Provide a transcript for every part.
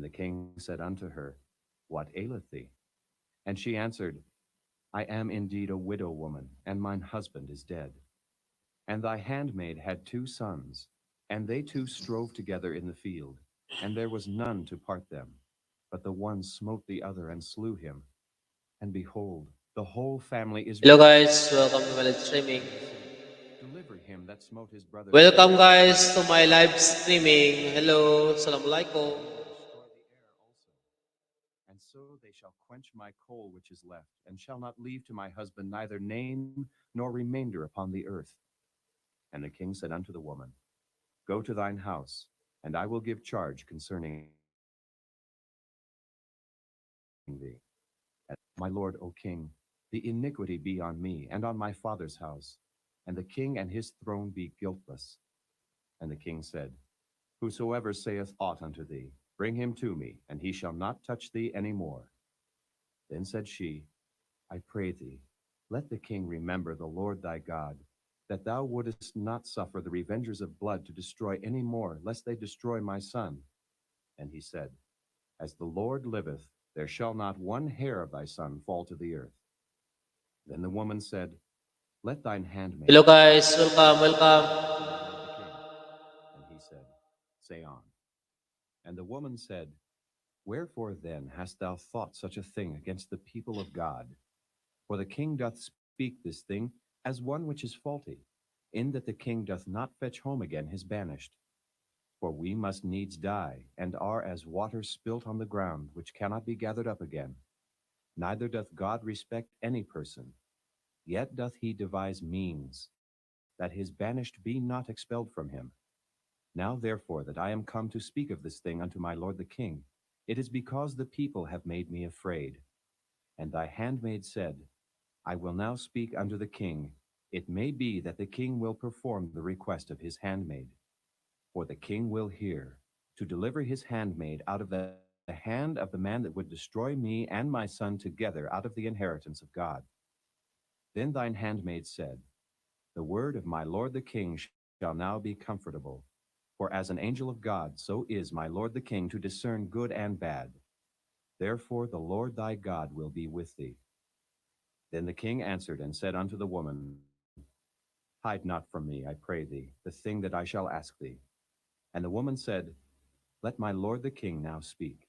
And the king said unto her, What aileth thee? And she answered, I am indeed a widow woman, and mine husband is dead. And thy handmaid had two sons, and they two strove together in the field, and there was none to part them. But the one smote the other and slew him. And behold, the whole family is Hello withered. guys, welcome to my live streaming. And he said, Deliver him that smote his brother the Welcome other. guys to my live streaming. Hello, Assalamualaikum. And will destroy the heir also. And so they shall quench my coal which is left, and shall not leave to my husband neither name nor remainder upon the earth. And the king said unto the woman, Go to thine house, and I will give charge concerning thee. And my lord, O king, the iniquity be on me and on my father's house, and the king and his throne be guiltless. And the king said, Whosoever saith aught unto thee, bring him to me, and he shall not touch thee any more. Then said she, I pray thee, let the king remember the Lord thy God, that thou wouldest not suffer the revengers of blood to destroy any more, lest they destroy my son. And he said, As the Lord liveth, there shall not one hair of thy son fall to the earth. Then the woman said, Let thine handmaid Hello guys, welcome, welcome. to my lord the king. And he said, Say on. And the woman said, Wherefore then hast thou thought such a thing against the people of God? For the king doth speak this thing as one which is faulty, in that the king doth not fetch home again his banished. For we must needs die, and are as water spilt on the ground, which cannot be gathered up again. Neither doth God respect any person, yet doth he devise means, that his banished be not expelled from him. Now therefore that I am come to speak of this thing unto my lord the king, it is because the people have made me afraid. And thy handmaid said, I will now speak unto the king. It may be that the king will perform the request of his handmaid. For the king will hear, to deliver his handmaid out of the hand of the man that would destroy me and my son together out of the inheritance of God. Then thine handmaid said, The word of my lord the king shall now be comfortable. For as an angel of God, so is my lord the king to discern good and bad. Therefore the Lord thy God will be with thee. Then the king answered and said unto the woman, Hide not from me, I pray thee, the thing that I shall ask thee. And the woman said, Let my lord the king now speak.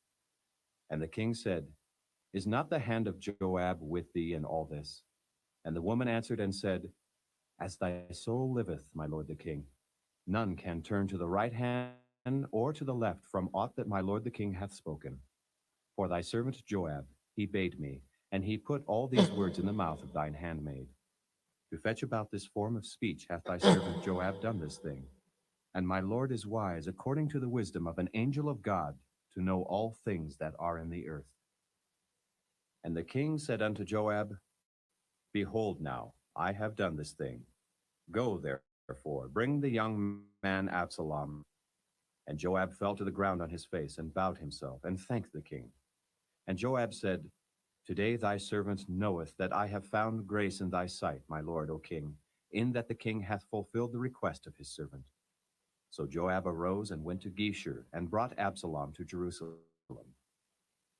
And the king said, Is not the hand of Joab with thee in all this? And the woman answered and said, As thy soul liveth, my lord the king, none can turn to the right hand or to the left from aught that my lord the king hath spoken. For thy servant Joab, he bade me, and he put all these words in the mouth of thine handmaid. To fetch about this form of speech hath thy servant Joab done this thing. And my lord is wise according to the wisdom of an angel of God, to know all things that are in the earth. And the king said unto Joab, Behold now, I have done this thing. Go therefore, bring the young man Absalom. And Joab fell to the ground on his face, and bowed himself, and thanked the king. And Joab said, Today thy servant knoweth that I have found grace in thy sight, my lord, O king, in that the king hath fulfilled the request of his servant. So Joab arose and went to Geshur, and brought Absalom to Jerusalem.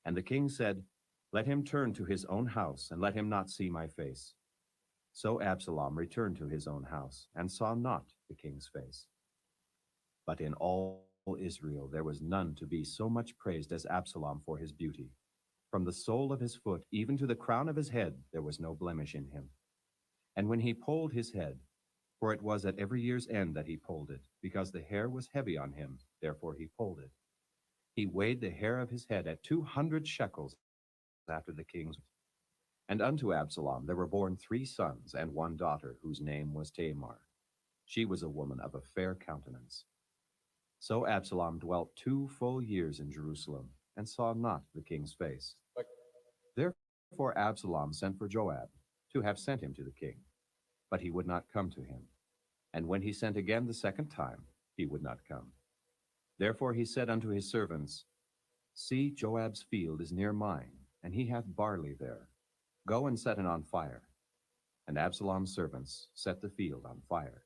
And the king said, Let him turn to his own house, and let him not see my face. So Absalom returned to his own house, and saw not the king's face. But in all Israel there was none to be so much praised as Absalom for his beauty. From the sole of his foot even to the crown of his head there was no blemish in him. And when he polled his head, for it was at every year's end that he polled it, because the hair was heavy on him, therefore he polled it. He weighed the hair of his head at 200 shekels after the king's. And unto Absalom there were born 3 sons and 1 daughter, whose name was Tamar. She was a woman of a fair countenance. So Absalom dwelt 2 full years in Jerusalem, and saw not the king's face. Therefore Absalom sent for Joab, to have sent him to the king. But he would not come to him. And when he sent again the second time, he would not come. Therefore he said unto his servants, See, Joab's field is near mine, and he hath barley there. Go and set it on fire. And Absalom's servants set the field on fire.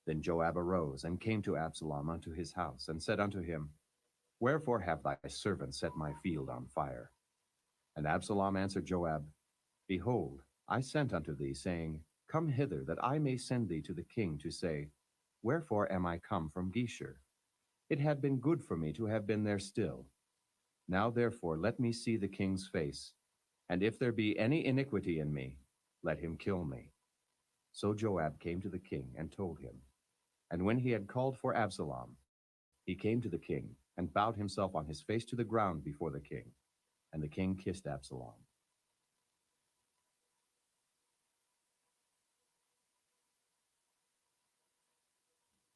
Then Joab arose and came to Absalom unto his house, and said unto him, Wherefore have thy servant set my field on fire? And Absalom answered Joab, Behold, I sent unto thee, saying, Come hither, that I may send thee to the king to say, Wherefore am I come from Geshur? It had been good for me to have been there still. Now therefore let me see the king's face, and if there be any iniquity in me, let him kill me. So Joab came to the king and told him. And when he had called for Absalom, he came to the king and bowed himself on his face to the ground before the king. And the king kissed Absalom.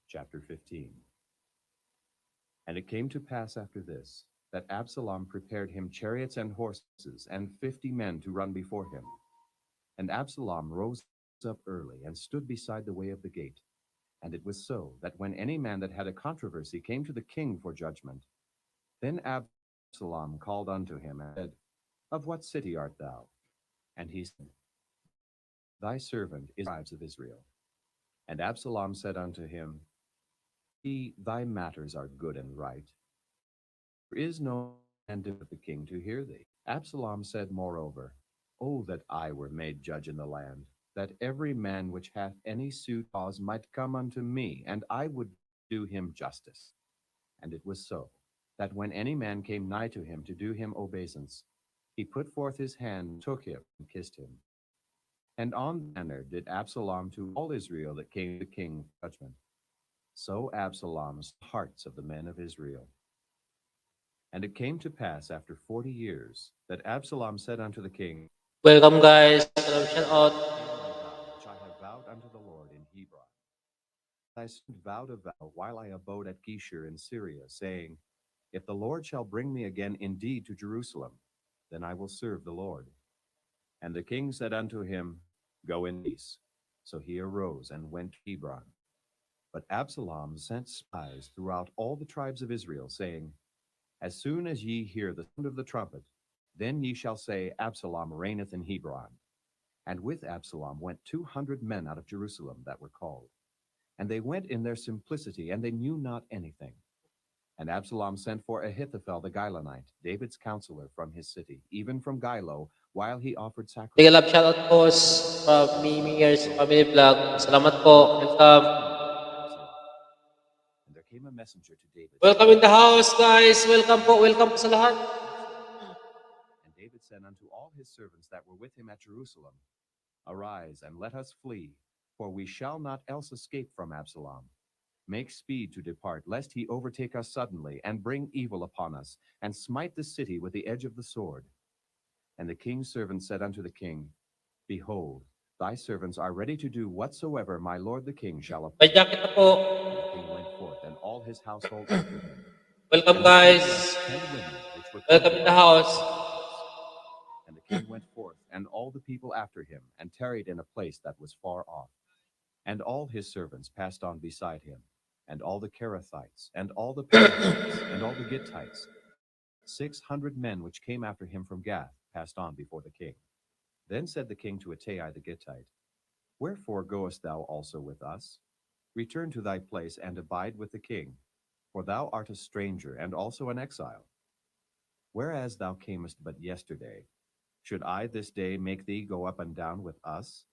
Chapter 15. And it came to pass after this, that Absalom prepared him chariots and horses, and 50 men to run before him. And Absalom rose up early, and stood beside the way of the gate. And it was so, that when any man that had a controversy came to the king for judgment, then Absalom called unto him, and said, Of what city art thou? And he said, Thy servant is of the tribes of Israel. And Absalom said unto him, Thy matters are good and right. There is no man of the king to hear thee. Absalom said moreover, O that I were made judge in the land, that every man which hath any suit cause might come unto me, and I would do him justice. And it was so, that when any man came nigh to him to do him obeisance, he put forth his hand, took him, and kissed him. And on manner did Absalom to all Israel that came to the king for judgment. So Absalom's hearts of the men of Israel. And it came to pass after 40 years that Absalom said unto the king, Welcome guys. Salam shout out. My vow, which I have vowed unto the Lord in Hebron. I vowed a vow while I abode at Geshur in Syria, saying, If the Lord shall bring me again indeed to Jerusalem, then I will serve the Lord. And the king said unto him, Go in peace. So he arose and went to Hebron. But Absalom sent spies throughout all the tribes of Israel, saying, As soon as ye hear the sound of the trumpet, then ye shall say, Absalom reigneth in Hebron. And with Absalom went 200 men out of Jerusalem that were called. And they went in their simplicity, and they knew not anything. And Absalom sent for Ahithophel the Gilonite, David's counselor, from his city, even from Gilo, while he offered Big sacrifice. love shout out po from Mimingers Family Vlog. Salamat po. Welcome. Absalom. And there came a messenger to David. Welcome in the house guys. Welcome po. Welcome po sa lahat. And David said unto all his servants that were with him at Jerusalem, Arise, and let us flee, for we shall not else escape from Absalom. Make speed to depart, lest he overtake us suddenly, and bring evil upon us, and smite the city with the edge of the sword. And the king's servants said unto the king, Behold, thy servants are ready to do whatsoever my lord the king shall May appoint. jacket na po. The king went forth, and all his household after him. Welcome And the king guys. left 10 women which were Welcome in the concubines of house. his. And the king went forth, and all the people after him, and tarried in a place that was far off. And all his servants passed on beside him, and all the Kerethites, and all the Perizzites, and all the Gittites. 600 men which came after him from Gath passed on before the king. Then said the king to Ittai the Gittite, Wherefore goest thou also with us? Return to thy place, and abide with the king, for thou art a stranger, and also an exile. Whereas thou camest but yesterday, should I this day make thee go up and down with us?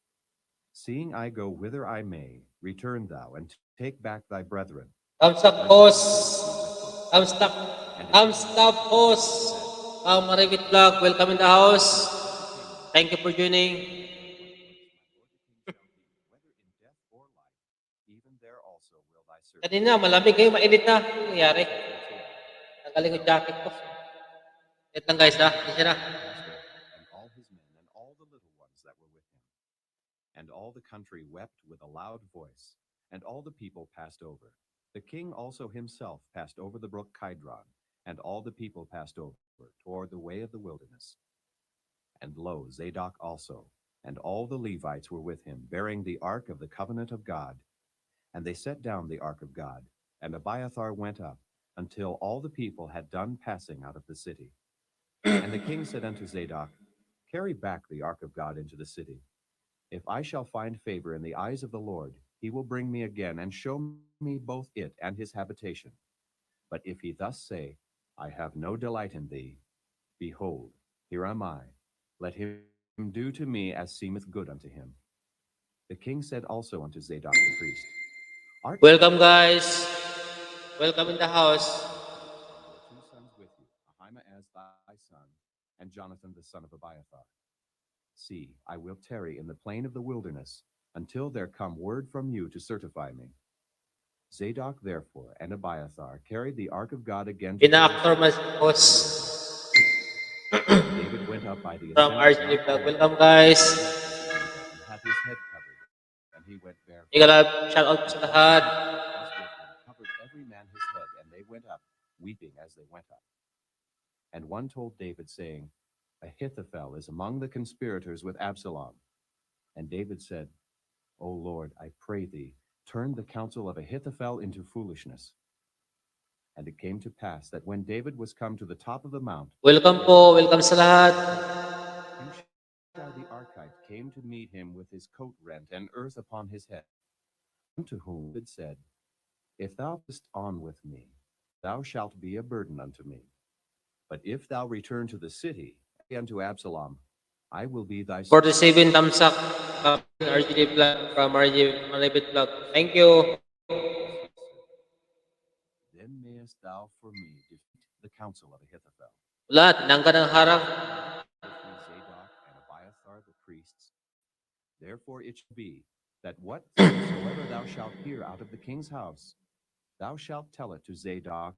Seeing I go whither I may, return thou, and take back thy brethren. Thumbs up host. Thumbs up. Thumbs up host. Marivit Vlog. Welcome in the house. Thank you for joining. Kanina, malamig ngayon, mainit na. Ano nangyari? Tanggalin ko jacket ko. Wait lang guys ha. Isa na. And all his men, and all the little ones that were with him. And all the country wept with a loud voice, and all the people passed over. The king also himself passed over the brook Kidron, and all the people passed over toward the way of the wilderness. And lo, Zadok also, and all the Levites were with him, bearing the ark of the covenant of God. And they set down the ark of God, and Abiathar went up, until all the people had done passing out of the city. And the king said unto Zadok, Carry back the ark of God into the city. If I shall find favor in the eyes of the Lord, he will bring me again, and show me both it and his habitation. But if he thus say, I have no delight in thee. Behold, here am I. Let him do to me as seemeth good unto him. The king said also unto Zadok the priest, Art thou Welcome, guys. Welcome in the house. and your two sons with you, Ahimaaz thy son, and Jonathan the son of Abiathar? See, I will tarry in the plain of the wilderness until there come word from you to certify me. Zadok therefore and Abiathar carried the ark of God again to Pina-actor Jerusalem. mas boss David went up by the from ascent of RGD Mount Vlog. Olivet, Welcome, guys. and had his head covered, and he went barefoot. Tingala, shout out po sa lahat. Was with him covered every man his head, and they went up, weeping as they went up. And one told David, saying, Ahithophel is among the conspirators with Absalom. And David said, O Lord, I pray thee, turn the counsel of Ahithophel into foolishness. And it came to pass that when David was come to the top of the mount, Welcome po. Welcome sa lahat. Hushai the Archite came to meet him with his coat rent and earth upon his head. Unto whom David said, If thou goest on with me, thou shalt be a burden unto me. But if thou return to the city, unto Absalom, I will be thy 47 thumbs up RGD Vlog from RGD Malibit Vlog. Thank you. Then mayest thou for me defeat the counsel of Ahithophel. Wala, tinangka ng harap. With thee Zadok and Abiathar the priests. Therefore it shall be that whatsoever thou shalt hear out of the king's house, thou shalt tell it to Zadok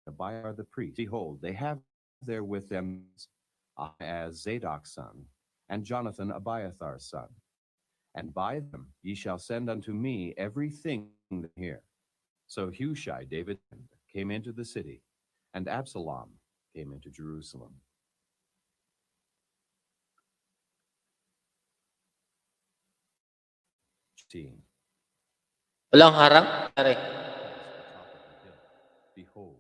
and Abiathar the priest. Behold, they have there with them as Zadok's son, and Jonathan Abiathar's son. And by them ye shall send unto me everything here. So Hushai, David, came into the city, and Absalom came into Jerusalem. Walang harang. Pare. The top of the hill. Behold,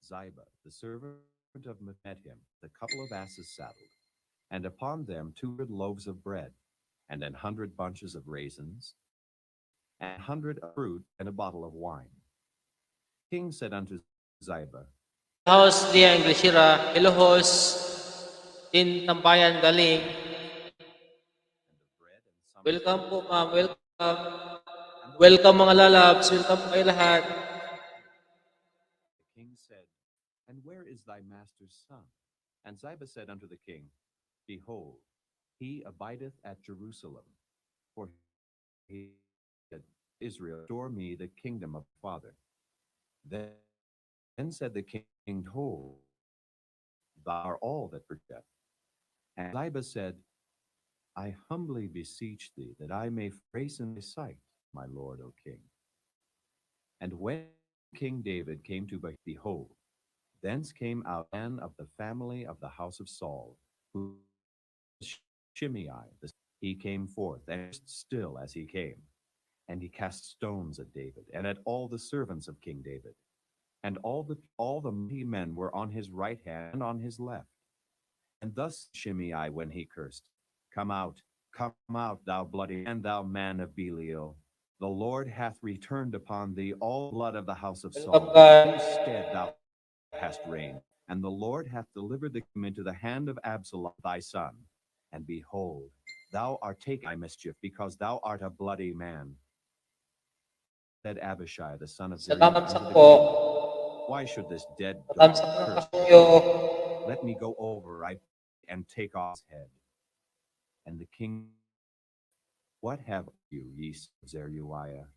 Ziba, the servant of met him, the couple of asses saddled, and upon them 200 loaves of bread, and 100 bunches of raisins, and 100 of fruit, and a bottle of wine. King said unto Ziba, Host dia Inglesira. Hello, host. Din Tambayan galing. Welcome po, ma'am. Welcome. Welcome, mga lalabs. Welcome kayo lahat. The king said, And where is thy master's son? And Ziba said unto the king, Behold, he abideth at Jerusalem, for he said, Israel, restore me the kingdom of father. Then said the king, Hold, thou art all that forget. And Ziba said, I humbly beseech thee that I may grace in thy sight, my lord, O king. And when King David came to behold, thence came out a man of the family of the house of Saul, who was Shimei. He came forth, and still as he came, and he cast stones at David and at all the servants of King David. And all the mighty men were on his right hand and on his left. And thus Shimei when he cursed, come out, thou bloody, and thou man of Belial. The Lord hath returned upon thee all blood of the house of Saul, whose stead thou hast reigned. And the Lord hath delivered the kingdom into the hand of Absalom thy son. And behold, thou art taken by mischief, because thou art a bloody man. Said Abishai the son of Zeruiah unto the king, Why should this dead dog curse me? Let me go over, and take off his head. And the king, What have you, ye sons of Zeruiah?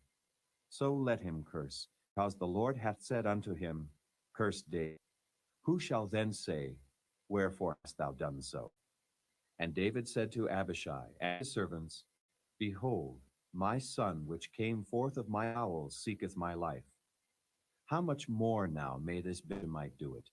So let him curse, because the Lord hath said unto him, Curse David. Who shall then say, Wherefore hast thou done so? And David said to Abishai and his servants, Behold, my son which came forth of my bowels seeketh my life. How much more now may this Benjamite do it?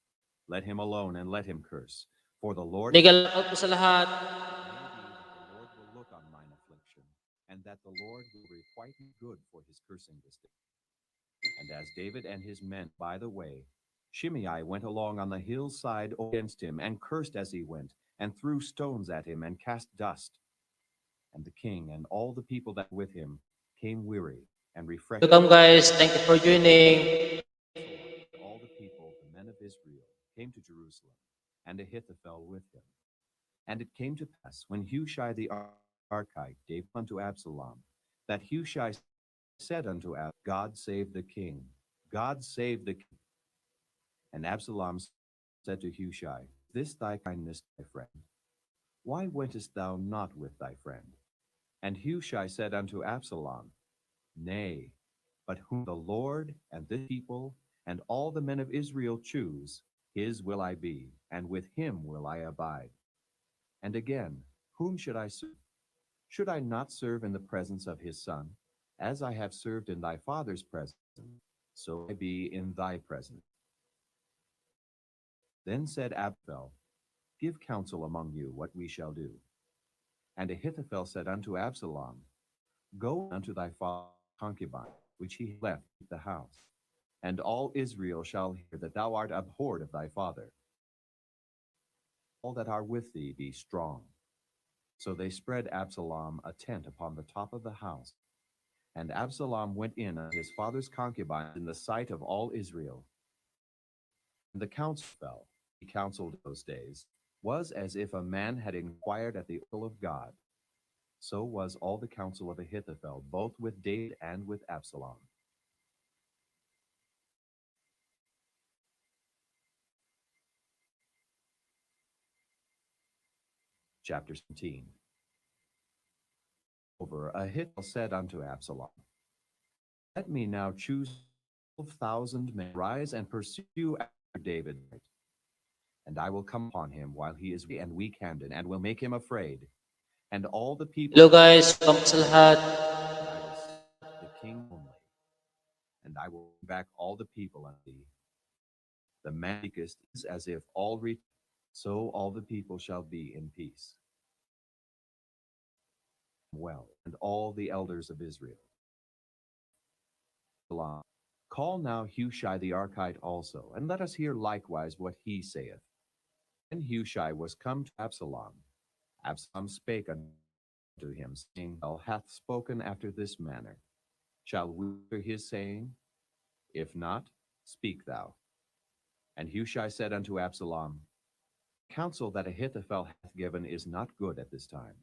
Let him alone and let him curse. For the Lord Legal out po sa lahat. It may be that the Lord will look on mine affliction, and that the Lord will requite me good for his cursing this day. And as David and his men by the way, Shimei went along on the hillside against him, and cursed as he went, and threw stones at him, and cast dust. And the king and all the people that with him came weary and refreshed. Welcome, guys. Thank you for joining. All the people, the men of Israel came to Jerusalem, and Ahithophel with him. And it came to pass, when Hushai the Archite gave unto Absalom, that Hushai said unto Absalom, God save the king, God save the king. And Absalom said to Hushai, this thy kindness, thy friend? Why wentest thou not with thy friend? And Hushai said unto Absalom, nay, but whom the Lord and this people and all the men of Israel choose, his will I be, and with him will I abide. And again, whom should I serve? Should I not serve in the presence of his son? As I have served in thy father's presence, so I be in thy presence. Then said Abphel, give counsel among you what we shall do. And Ahithophel said unto Absalom, go unto thy father's concubine, which he left in the house, and all Israel shall hear that thou art abhorred of thy father. All that are with thee be strong. So they spread Absalom a tent upon the top of the house. And Absalom went in unto his father's concubine in the sight of all Israel. And the counsel fell. He counseled those days, was as if a man had inquired at the oracle of God. So was all the counsel of Ahithophel, both with David and with Absalom. Chapter 17. Over Ahithophel said unto Absalom, let me now choose 12,000 men, rise and pursue after David, and I will come upon him while he is weak and weak-handed, and will make him afraid. And all the people Hello guys, welcome sa lahat. and I will set the king only, and I will bring back all the people unto thee. The man speakest is as if all so all the people shall be in peace. Well, and all the elders of Israel. Call now Hushai the Archite also, and let us hear likewise what he saith. Then Hushai was come to Absalom. Absalom spake unto him, saying, Thou hath spoken after this manner. Shall we hear his saying? If not, speak thou. And Hushai said unto Absalom, counsel that Ahithophel hath given is not good at this time.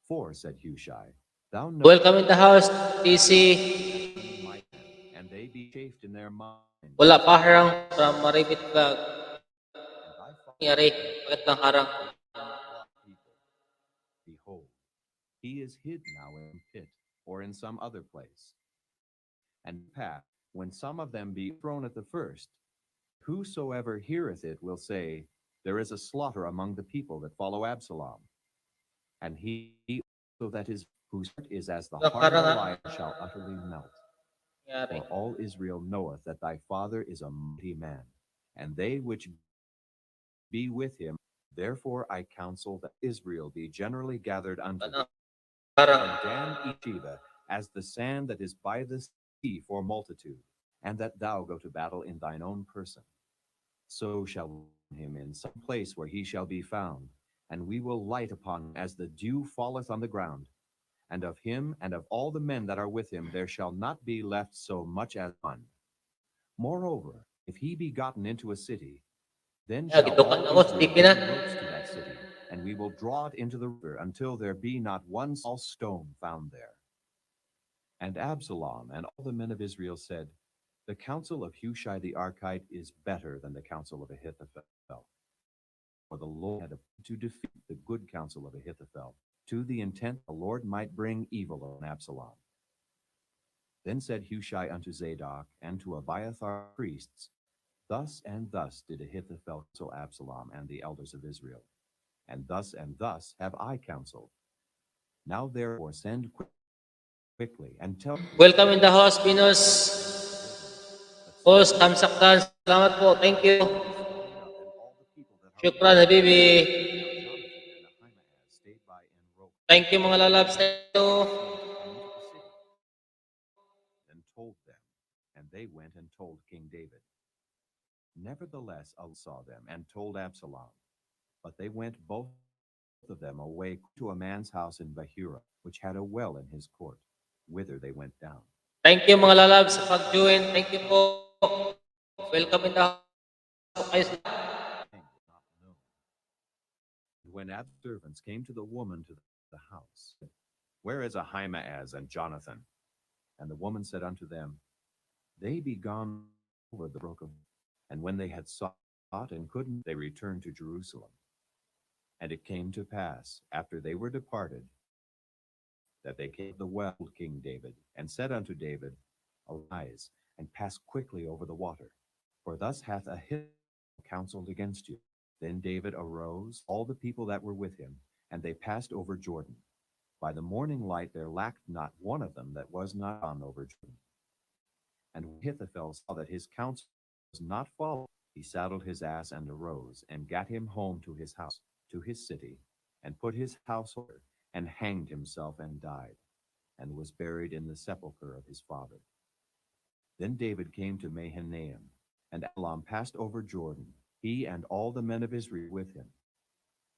For, said Hushai, thou knowest Welcome in the house, TC. my hand, and they be chafed in their mind. Wala pa harang from Maribit Vlog. And thy Nangyari, father bakit nang harang? people. Behold, he is hid now in pit, or in some other place. And pass, when some of them be thrown at the first, whosoever heareth it will say, there is a slaughter among the people that follow Absalom. And he so that is whose heart is as the heart of a lion shall utterly melt. For all Israel knoweth that thy father is a mighty man, and they which be with him. Therefore I counsel that Israel be generally gathered unto thee, and Dan each Sheba, as the sand that is by the sea for multitude, and that thou go to battle in thine own person. So shall we find him in some place where he shall be found, and we will light upon him as the dew falleth on the ground. And of him and of all the men that are with him there shall not be left so much as one. Moreover, if he be gotten into a city, then shall all Israel bring ropes to that city, and we will draw it into the river until there be not one small stone found there. And Absalom and all the men of Israel said, the counsel of Hushai the Archite is better than the counsel of Ahithophel. For the Lord had appointed to defeat the good counsel of Ahithophel, to the intent the Lord might bring evil on Absalom. Then said Hushai unto Zadok and to Abiathar priests, thus and thus did Ahithophel counsel Absalom and the elders of Israel, and thus have I counseled. Now therefore send quickly and tell. Welcome in the house, Venus. Host, Kamsakdan. Salamat po. Thank you. Shukran, Habibi. Thank you, mga lalabs na ito. And told them, and they went and told King David. Nevertheless, Allah saw them and told Absalom. But they went both of them away to a man's house in Bahura, which had a well in his court, whither they went down. Thank you, mga lalabs, sa pag-join. Thank you po. Welcome in the kayo sa king was not known. And when Ab's servants came to the woman to the house, where is Ahimaaz and Jonathan? And the woman said unto them, They be gone over the brook of. And when they had sought and couldn't, they returned to Jerusalem. And it came to pass, after they were departed, that they came to the well of King David, and said unto David, Arise, and pass quickly over the water, for thus hath Ahithophel counseled against you. Then David arose, all the people that were with him, and they passed over Jordan. By the morning light there lacked not one of them that was not gone over Jordan. And when Ahithophel saw that his counsel was not followed, he saddled his ass and arose, and gat him home to his house, to his city, and put his household, and hanged himself and died, and was buried in the sepulchre of his father. Then David came to Mahanaim, and Absalom passed over Jordan, he and all the men of Israel with him.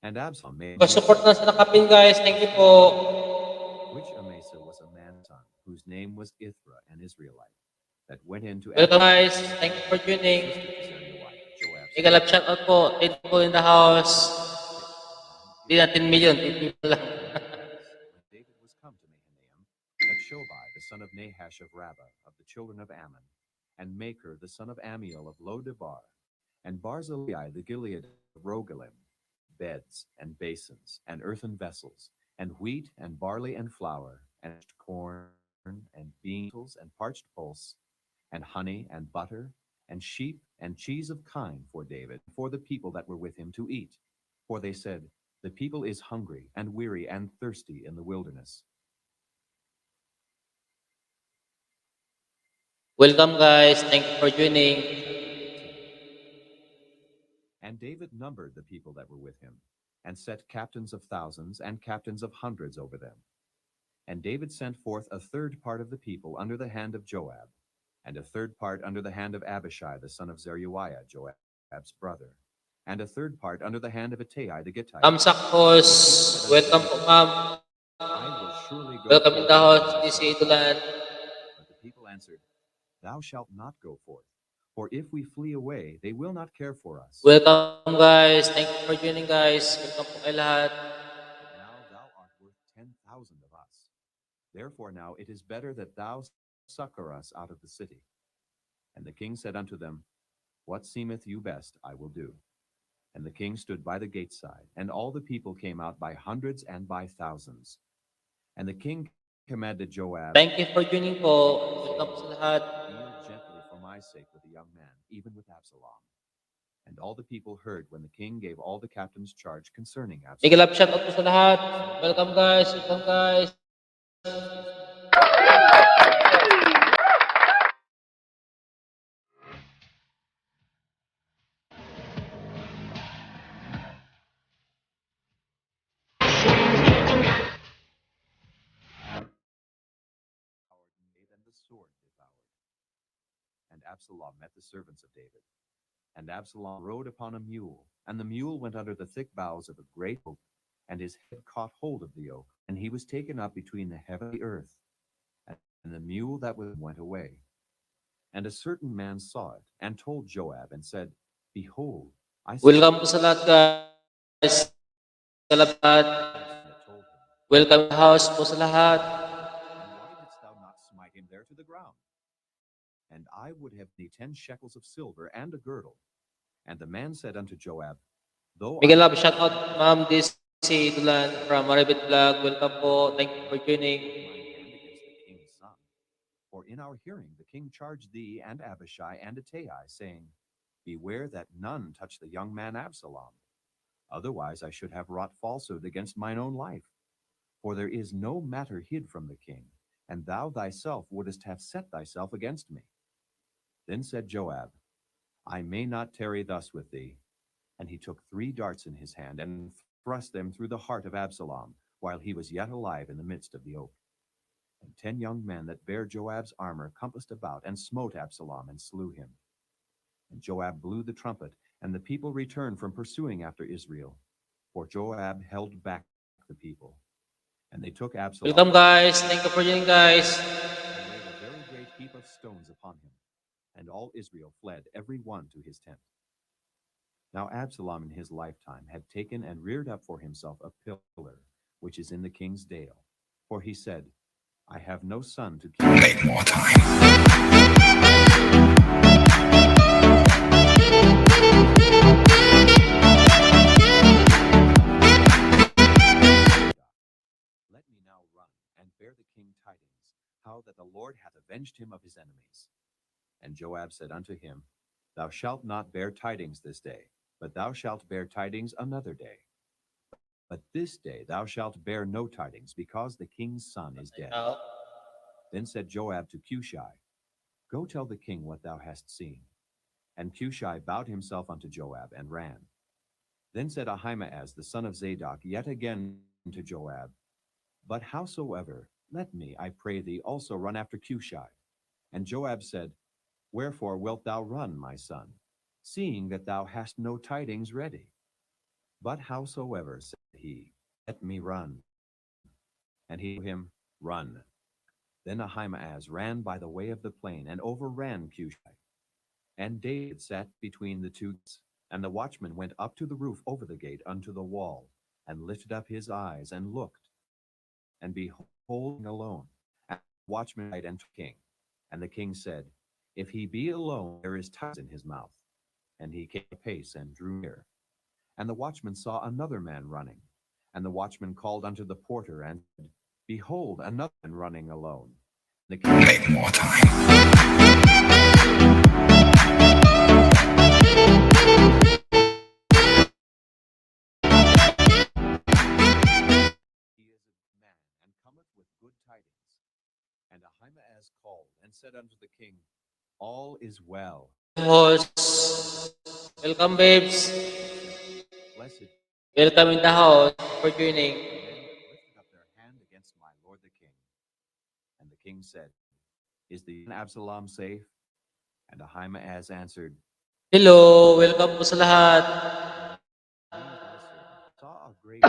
And Absalom made support na sa nakapin guys. Thank you po. which Amasa was a man's son, whose name was Ithra, an Israelite, that went into Welcome guys. Thank you for joining. Igalap shout out po. 10 people in the house. Di natin million. 10 people lang. When David was come to Mahanaim, that Shobai, the son of Nahash of Rabbah, of the children of Ammon, and Maker, the son of Amiel of Lo-debar, and Barzillai the Gilead of Rogelim, beds and basins and earthen vessels, and wheat and barley and flour, and corn and beans and parched pulse, and honey and butter, and sheep and cheese of kine for David, for the people that were with him to eat. For they said, The people is hungry and weary and thirsty in the wilderness. Welcome guys. Thank you for joining. And David numbered the people that were with him, and set captains of thousands and captains of hundreds over them. And David sent forth a third part of the people under the hand of Joab, and a third part under the hand of Abishai the son of Zeruiah, Joab's brother, and a third part under the hand of Ittai the Gittite. Sakos. Welcome po ma'am. I will surely go Welcome in forth the house. unto This thee. is Idolan. But the people answered, Thou shalt not go forth, for if we flee away, they will not care for us. Welcome guys. Thank you for joining guys. Welcome po kayo lahat. But now thou art worth 10,000 of us. Therefore now it is better that thou succor us out of the city. And the king said unto them, What seemeth you best, I will do. And the king stood by the gate side, and all the people came out by hundreds and by thousands. And the king commanded Joab, Thank you for joining po. Welcome po sa lahat. Deal gently for my sake with the young man, even with Absalom. And all the people heard when the king gave all the captains charge concerning Absalom. Igalap shout out po sa lahat. Welcome guys. Welcome guys. And the sword devoured. And Absalom met the servants of David. And Absalom rode upon a mule, and the mule went under the thick boughs of a great oak, and his head caught hold of the oak, and he was taken up between the heaven and the earth. And the mule that was went away. And a certain man saw it, and told Joab, and said, Behold, I saw Welcome po sa lahat guys. Igalap lahat. that told him, Welcome in the house po sa lahat. And why didst thou not smite him there to the ground? And I would have thee 10 shekels of silver and a girdle. And the man said unto Joab, Though Miguel Love, shout out ma'am. This is Idolan from Maribit Vlog. Welcome po. Thank you for joining. mine hand against the king's son. For in our hearing the king charged thee and Abishai and Ittai, saying, Beware that none touch the young man Absalom. Otherwise I should have wrought falsehood against mine own life. For there is no matter hid from the king, and thou thyself wouldest have set thyself against me. Then said Joab, I may not tarry thus with thee. And he took 3 darts in his hand, and thrust them through the heart of Absalom, while he was yet alive in the midst of the oak. And 10 young men that bare Joab's armor compassed about, and smote Absalom, and slew him. And Joab blew the trumpet, and the people returned from pursuing after Israel, for Joab held back the people. And they took Absalom. Welcome guys. Thank you for joining guys. And laid a very great heap of stones upon him. And all Israel fled, every one to his tent. Now Absalom in his lifetime had taken and reared up for himself a pillar, which is in the king's dale. For he said, I have no son to keep. Make more time. Let me now run and bear the king tidings, how that the Lord hath avenged him of his enemies. And Joab said unto him, Thou shalt not bear tidings this day, but thou shalt bear tidings another day. But this day thou shalt bear no tidings, because the king's son is dead. Ikaw. Then said Joab to Cushai, Go tell the king what thou hast seen. And Cushai bowed himself unto Joab and ran. Then said Ahimaaz the son of Zadok yet again to Joab, But howsoever, let me, I pray thee, also run after Cushai. And Joab said, Wherefore wilt thou run, my son, seeing that thou hast no tidings ready? But howsoever, said he, let me run. And he said to him, Run. Then Ahimaaz ran by the way of the plain, and overran Cushai. And David sat between the two gates, and the watchman went up to the roof over the gate unto the wall, and lifted up his eyes, and looked, and behold, alone. And the watchman cried unto the king. And the king said, If he be alone, there is tidings in his mouth. And he came apace and drew near. And the watchman saw another man running. And the watchman called unto the porter, and said, Behold, another man running alone. And the king make more He is a good man, and cometh with good tidings. And Ahimaaz called and said unto the king, All is well. Host. Welcome, babes. Blessed. Welcome in the house for joining. Men lifted up their hand against my lord the king. And the king said, Is the young Absalom safe? And Ahimaaz answered, Hello, welcome po sa lahat. Saw a great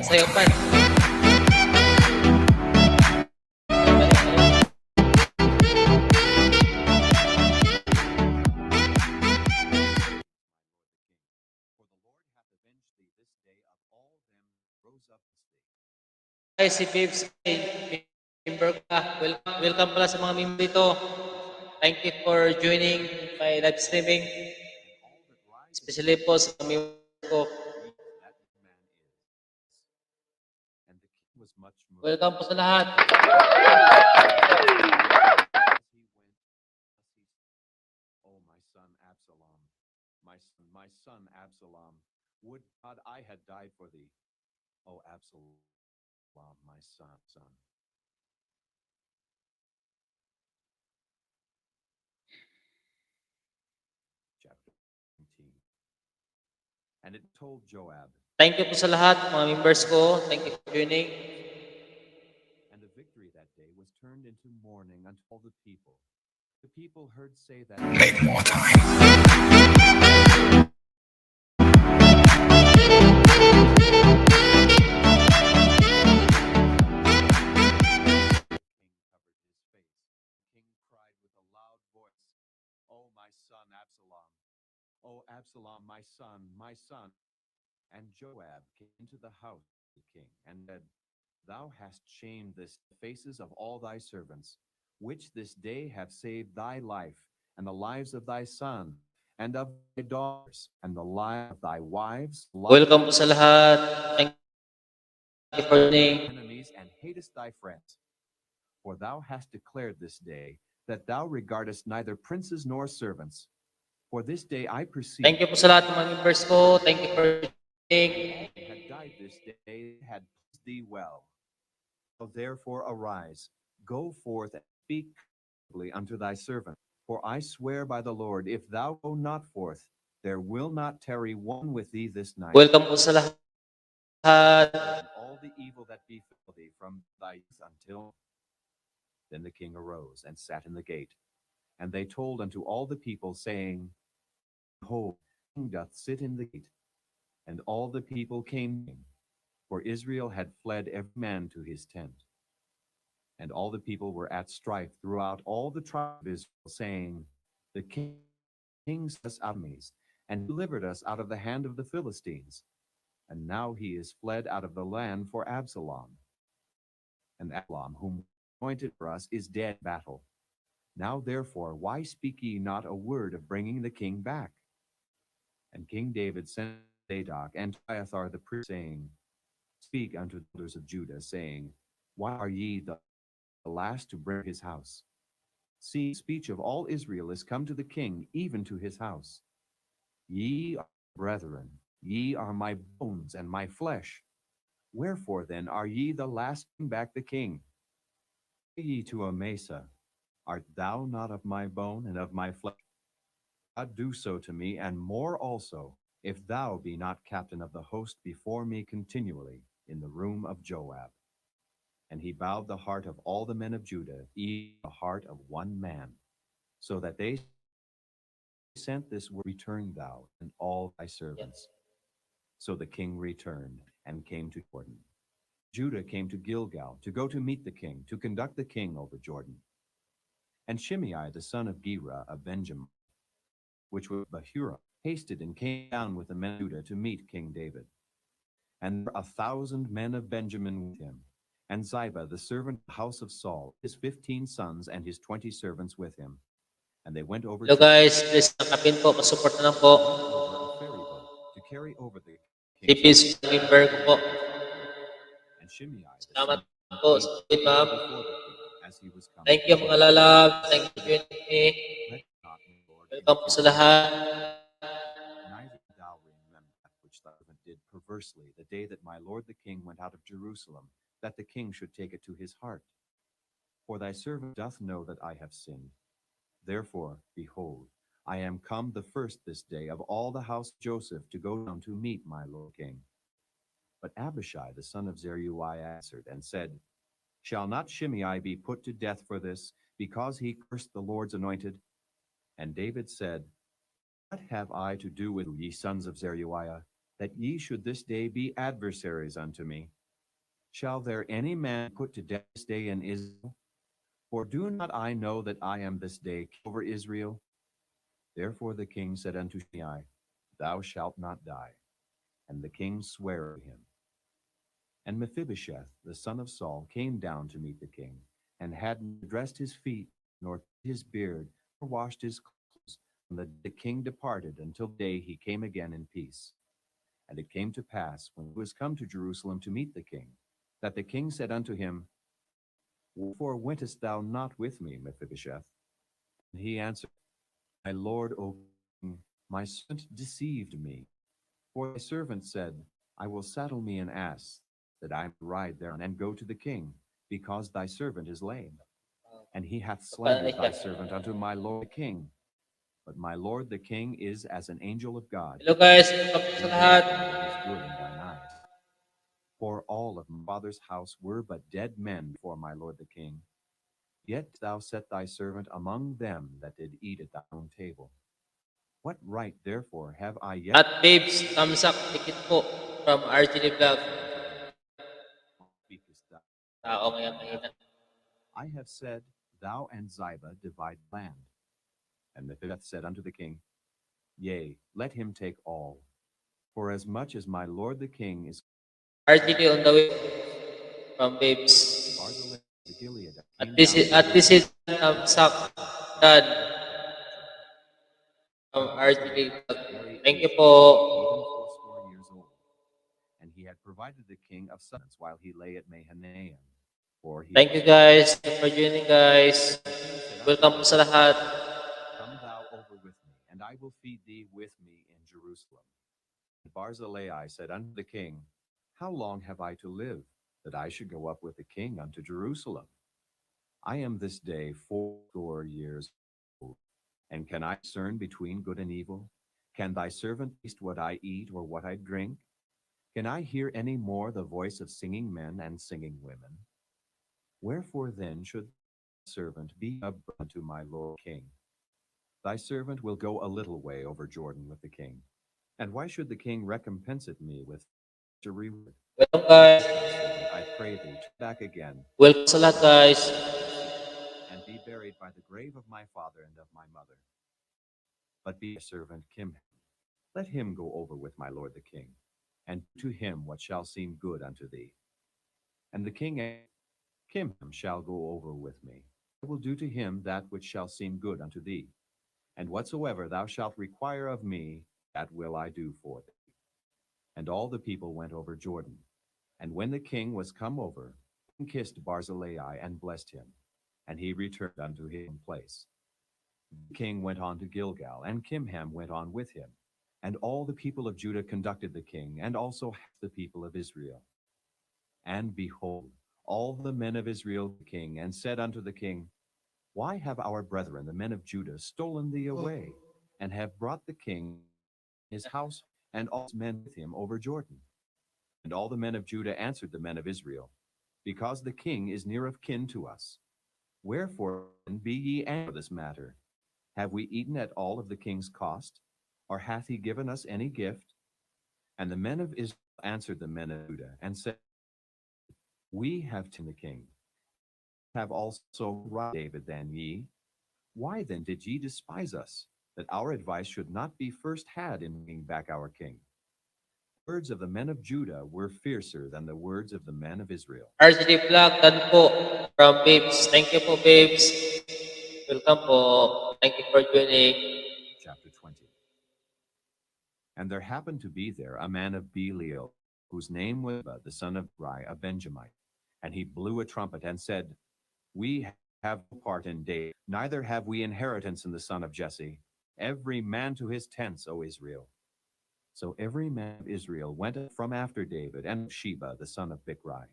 Sayo pa. For the Lord hath avenged thee this day of all them that rose up against thee. Ay, si babes, member ka. Welcome, welcome pala sa mga member dito. Thank you for joining my live streaming. And all that rise Especially po sa mga member ko. that man is. And the king was much moved. Welcome po sa lahat. As he went, Oh, my son Absalom, my son Absalom, would God I had died for thee. Oh, Absalom, my son. Chapter 19. And it told Joab, Thank you po sa lahat, mga members ko. Thank you for joining. and the victory that day was turned into mourning unto all the people. The people heard say that make more time. The king covered his face. The king cried with a loud voice, Oh, my son Absalom! Oh, Absalom, my son, my son! And Joab came into the house of the king, and said, Thou hast shamed the faces of all thy servants, which this day have saved thy life, and the lives of thy sons, and of thy daughters, and the lives of thy wives, Welcome po sa lahat. Thank you for joining. enemies, and hatest thy friends. For thou hast declared this day that thou regardest neither princes nor servants. For this day I perceive Thank you po sa lahat ng mga members ko. Thank you for joining. had died this day had pleased thee well. Now therefore arise, go forth and speak comfortably unto thy servant. For I swear by the Lord, if thou go not forth, there will not tarry one with thee this night. Welcome po sa lahat. And all the evil that befell thee from thy youth until. Then the king arose and sat in the gate. And they told unto all the people, saying, Behold, the king doth sit in the gate. And all the people came, for Israel had fled every man to his tent. And all the people were at strife throughout all the tribes of Israel, saying, The king King us enemies, and delivered us out of the hand of the Philistines. And now he is fled out of the land for Absalom. And Absalom, whom appointed for us, is dead in battle. Now therefore, why speak ye not a word of bringing the king back? And King David sent Zadok and Abiathar the priest, saying, Speak unto the elders of Judah, saying, Why are ye the last to bring his house? See, the speech of all Israel is come to the king, even to his house. Ye are brethren, ye are my bones and my flesh. Wherefore then are ye the last to bring back the king? Say ye to Amasa, Art thou not of my bone and of my flesh? God do so to me, and more also, if thou be not captain of the host before me continually in the room of Joab. And he bowed the heart of all the men of Judah, even the heart of one man, so that they sent this word, Return thou and all thy Yeah. servants. So the king returned and came to Jordan. Judah came to Gilgal to go to meet the king, to conduct the king over Jordan. And Shimei the son of Gera of Benjamin, which was Bahura, hasted and came down with the men of Judah to meet King David. And there were 1,000 men of Benjamin with him, and Ziba the servant of the house of Saul, his 15 sons and his 20 servants with him. And they went over Hello to guys, please nakapin po, pasupport na lang po. over a ferry boat to carry over the king's CP's member ko po. and Shimei the Salamat son of po Gera sa tweet, ma'am. before the king as he was coming. Thank you mga lalabs. Thank you, Unity. Let not my Lord Welcome po impute sa lahat. neither thou remember that which thy servant did perversely the day that my lord the king went out of Jerusalem, that the king should take it to his heart. For thy servant doth know that I have sinned. Therefore, behold, I am come the first this day of all the house of Joseph to go down to meet my lord king. But Abishai the son of Zeruiah answered and said, Shall not Shimei be put to death for this, because he cursed the Lord's anointed? And David said, What have I to do with you, ye sons of Zeruiah, that ye should this day be adversaries unto me? Shall there any man put to death this day in Israel? For do not I know that I am this day king over Israel? Therefore the king said unto Shimei, Thou shalt not die. And the king sware to him. And Mephibosheth, the son of Saul, came down to meet the king, and had not dressed his feet, nor his beard, nor washed his clothes. And the king departed until the day he came again in peace. And it came to pass, when he was come to Jerusalem to meet the king, that the king said unto him, Wherefore wentest thou not with me, Mephibosheth? And he answered, My lord, O king, my servant deceived me. For thy servant said, I will saddle me an ass, that I may ride thereon and go to the king, because thy servant is lame. And he hath slandered thy servant unto my lord the king. But my lord the king is as an angel of God. Hello guys, welcome po sa Do lahat. therefore what is good in thine eyes. For all of my father's house were but dead men before my lord the king. Yet thou set thy servant among them that did eat at thy own table. What right therefore have I yet? At babes, thumbs up, tikit po from RGD Vlog. Speakest thou? Tao ngayon mahina. I have said, Thou and Ziba divide land. And Mephibosheth said unto the king, Yea, let him take all. For as much as my lord the king is RGD on the way from babes. Barzillai the Gilead At this is thumbs up. Done from RGD Vlog. very Thank you aged, po. even fourscore years old. And he had provided the king of sustenance while he lay at Mahanaim. For he Thank you guys. Thank you for joining guys. Welcome po sa lahat. Come thou over with me, and I will feed thee with me in Jerusalem. And Barzillai said unto the king, How long have I to live, that I should go up with the king unto Jerusalem? I am this day 80 years old, and can I discern between good and evil? Can thy servant taste what I eat or what I drink? Can I hear any more the voice of singing men and singing women? Wherefore then should thy servant be a burden unto my lord king? Thy servant will go a little way over Jordan with the king. And why should the king recompense it me with such a reward? Welcome guys. Thy servant, I pray thee, turn back again, Welcome sa lahat guys. and be buried by the grave of my father and of my mother. but be a servant Kimham. Let him go over with my lord the king, and do to him what shall seem good unto thee. And the king answered, Kimham shall go over with me. I will do to him that which shall seem good unto thee. And whatsoever thou shalt require of me, that will I do for thee. And all the people went over Jordan. And when the king was come over, he kissed Barzillai and blessed him. And he returned unto his own place. The king went on to Gilgal, and Kimham went on with him. And all the people of Judah conducted the king, and also half the people of Israel. And behold, all the men of Israel the king, and said unto the king, Why have our brethren, the men of Judah, stolen thee away, and have brought the king, his house, and all his men with him over Jordan? And all the men of Judah answered the men of Israel, Because the king is near of kin to us. Wherefore then be ye angry for this matter? Have we eaten at all of the king's cost? Or hath he given us any gift? And the men of Israel answered the men of Judah, and said, We have to the king, have also right David than ye. Why then did ye despise us, that our advice should not be first had in bringing back our king? The words of the men of Judah were fiercer than the words of the men of Israel. RGD Vlog, done po from Babes. Thank you po, Babes. Welcome po. Thank you for joining. Chapter 20. And there happened to be there a man of Belial, whose name was the son of Rai, a Benjamite. And he blew a trumpet and said, We have no part in David, neither have we inheritance in the son of Jesse. Every man to his tents, O Israel. So every man of Israel went up from after David and Sheba the son of Bichri.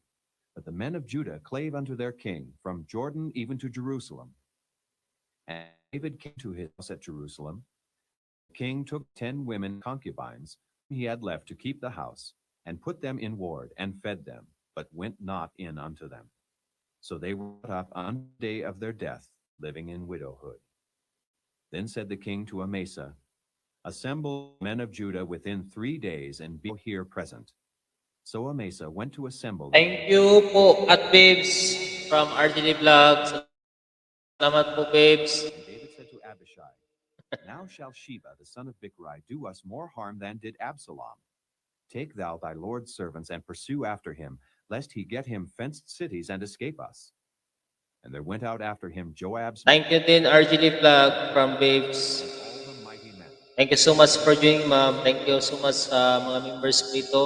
But the men of Judah clave unto their king, from Jordan even to Jerusalem. And David came to his house at Jerusalem. The king took 10 women concubines whom he had left to keep the house, and put them in ward, and fed them, but went not in unto them. So they were brought up unto the day of their death, living in widowhood. Then said the king to Amasa, Assemble men of Judah within 3 days, and be here present. So Amasa went to assemble. Thank you po at Babes from RGD Vlog. Salamat po, Babes. And David said to Abishai, Now shall Sheba the son of Bichri do us more harm than did Absalom. Take thou thy lord's servants, and pursue after him, lest he get him fenced cities and escape us. And there went out after him Joab's Thank you din, RGD Vlog from Babes. all the mighty men. Thank you so much for joining, ma'am. Thank you so much sa mga members ko ito.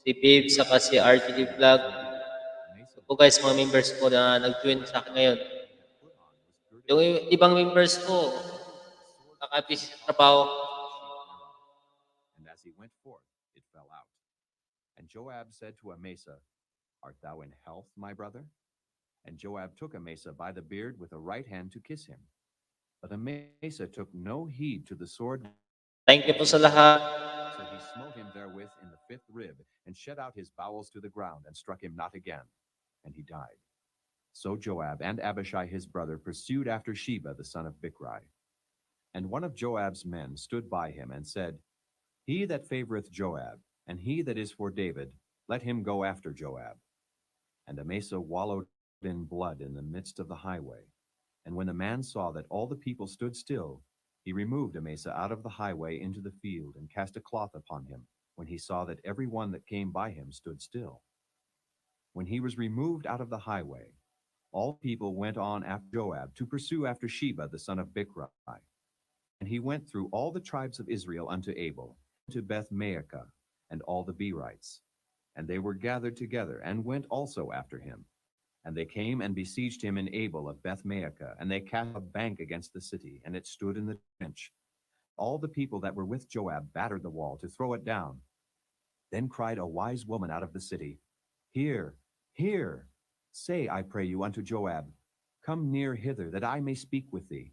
Si Babes, saka si RGD Vlog. Amasa Ito po guys, mga members ko na nag-join sa akin ngayon. Yung ibang members ko, nakabisi sa trabaho. And as he went forth, it fell out. And Joab said to Amasa, Art thou in health, my brother? And Joab took Amasa by the beard with the right hand to kiss him. But Amasa took no heed to the sword. Thank you po sa lahat. So he smote him therewith in the 5th rib, and shed out his bowels to the ground, and struck him not again. And he died. So Joab and Abishai his brother pursued after Sheba the son of Bichri. And one of Joab's men stood by him, and said, He that favoreth Joab, and he that is for David, let him go after Joab. And Amasa wallowed in blood in the midst of the highway. And when the man saw that all the people stood still, he removed Amasa out of the highway into the field, and cast a cloth upon him, when he saw that every one that came by him stood still. When he was removed out of the highway, all people went on after Joab to pursue after Sheba the son of Bichri. And he went through all the tribes of Israel unto Abel, to Beth-maacah, and all the Berites. And they were gathered together, and went also after him. And they came and besieged him in Abel of Beth-maacah, and they cast a bank against the city, and it stood in the trench. All the people that were with Joab battered the wall to throw it down. Then cried a wise woman out of the city, Hear, hear, say, I pray you, unto Joab, Come near hither, that I may speak with thee.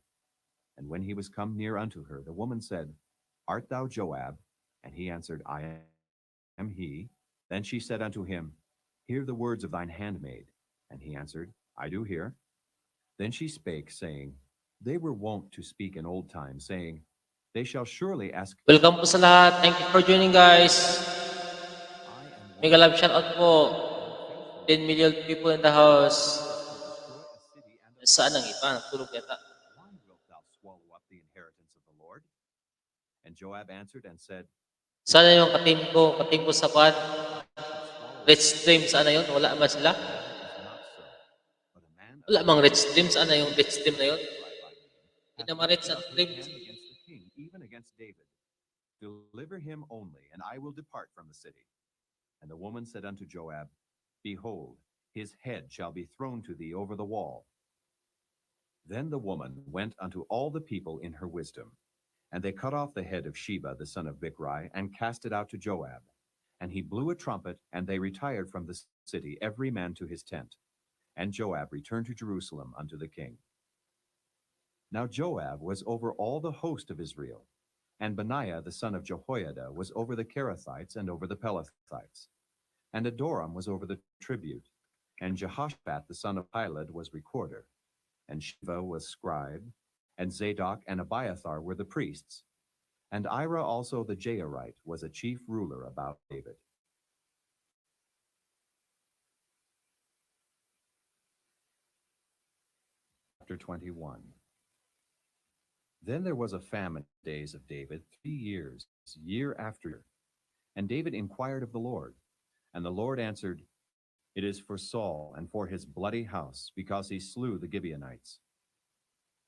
And when he was come near unto her, the woman said, Art thou Joab? And he answered, I am he. Then she said unto him, Hear the words of thine handmaid. And he answered, I do hear. Then she spake, saying, They were wont to speak in old times, saying, They shall surely ask. Welcome po sa lahat. Thank you for joining, guys. Mega love shoutout po. 10 million people in the house. Saan ang iba? Nagtulog yata. Why wilt thou swallow up the inheritance of the Lord? And Joab answered and said, Sana yung katim ko sa kwan, Swallow rich stream, sana yun? Wala man sila? is not so. But a man Wala mang rich stream, sana yung rich stream na yun? Hindi hath naman rich lifted at up his stream. hand against the king, even against David. Deliver him only, and I will depart from the city. And the woman said unto Joab, Behold, his head shall be thrown to thee over the wall. Then the woman went unto all the people in her wisdom, and they cut off the head of Sheba the son of Bichri, and cast it out to Joab. And he blew a trumpet, and they retired from the city, every man to his tent. And Joab returned to Jerusalem unto the king. Now Joab was over all the host of Israel, and Benaiah the son of Jehoiada was over the Kerethites and over the Pelethites. And Adoram was over the tribute, and Jehoshaphat the son of Piled was recorder, and Shiva was scribe, and Zadok and Abiathar were the priests, and Ira also the Jairite was a chief ruler about David. Chapter 21. Then there was a famine in the days of David 3 years, year after year. And David inquired of the Lord, and the Lord answered, It is for Saul and for his bloody house, because he slew the Gibeonites.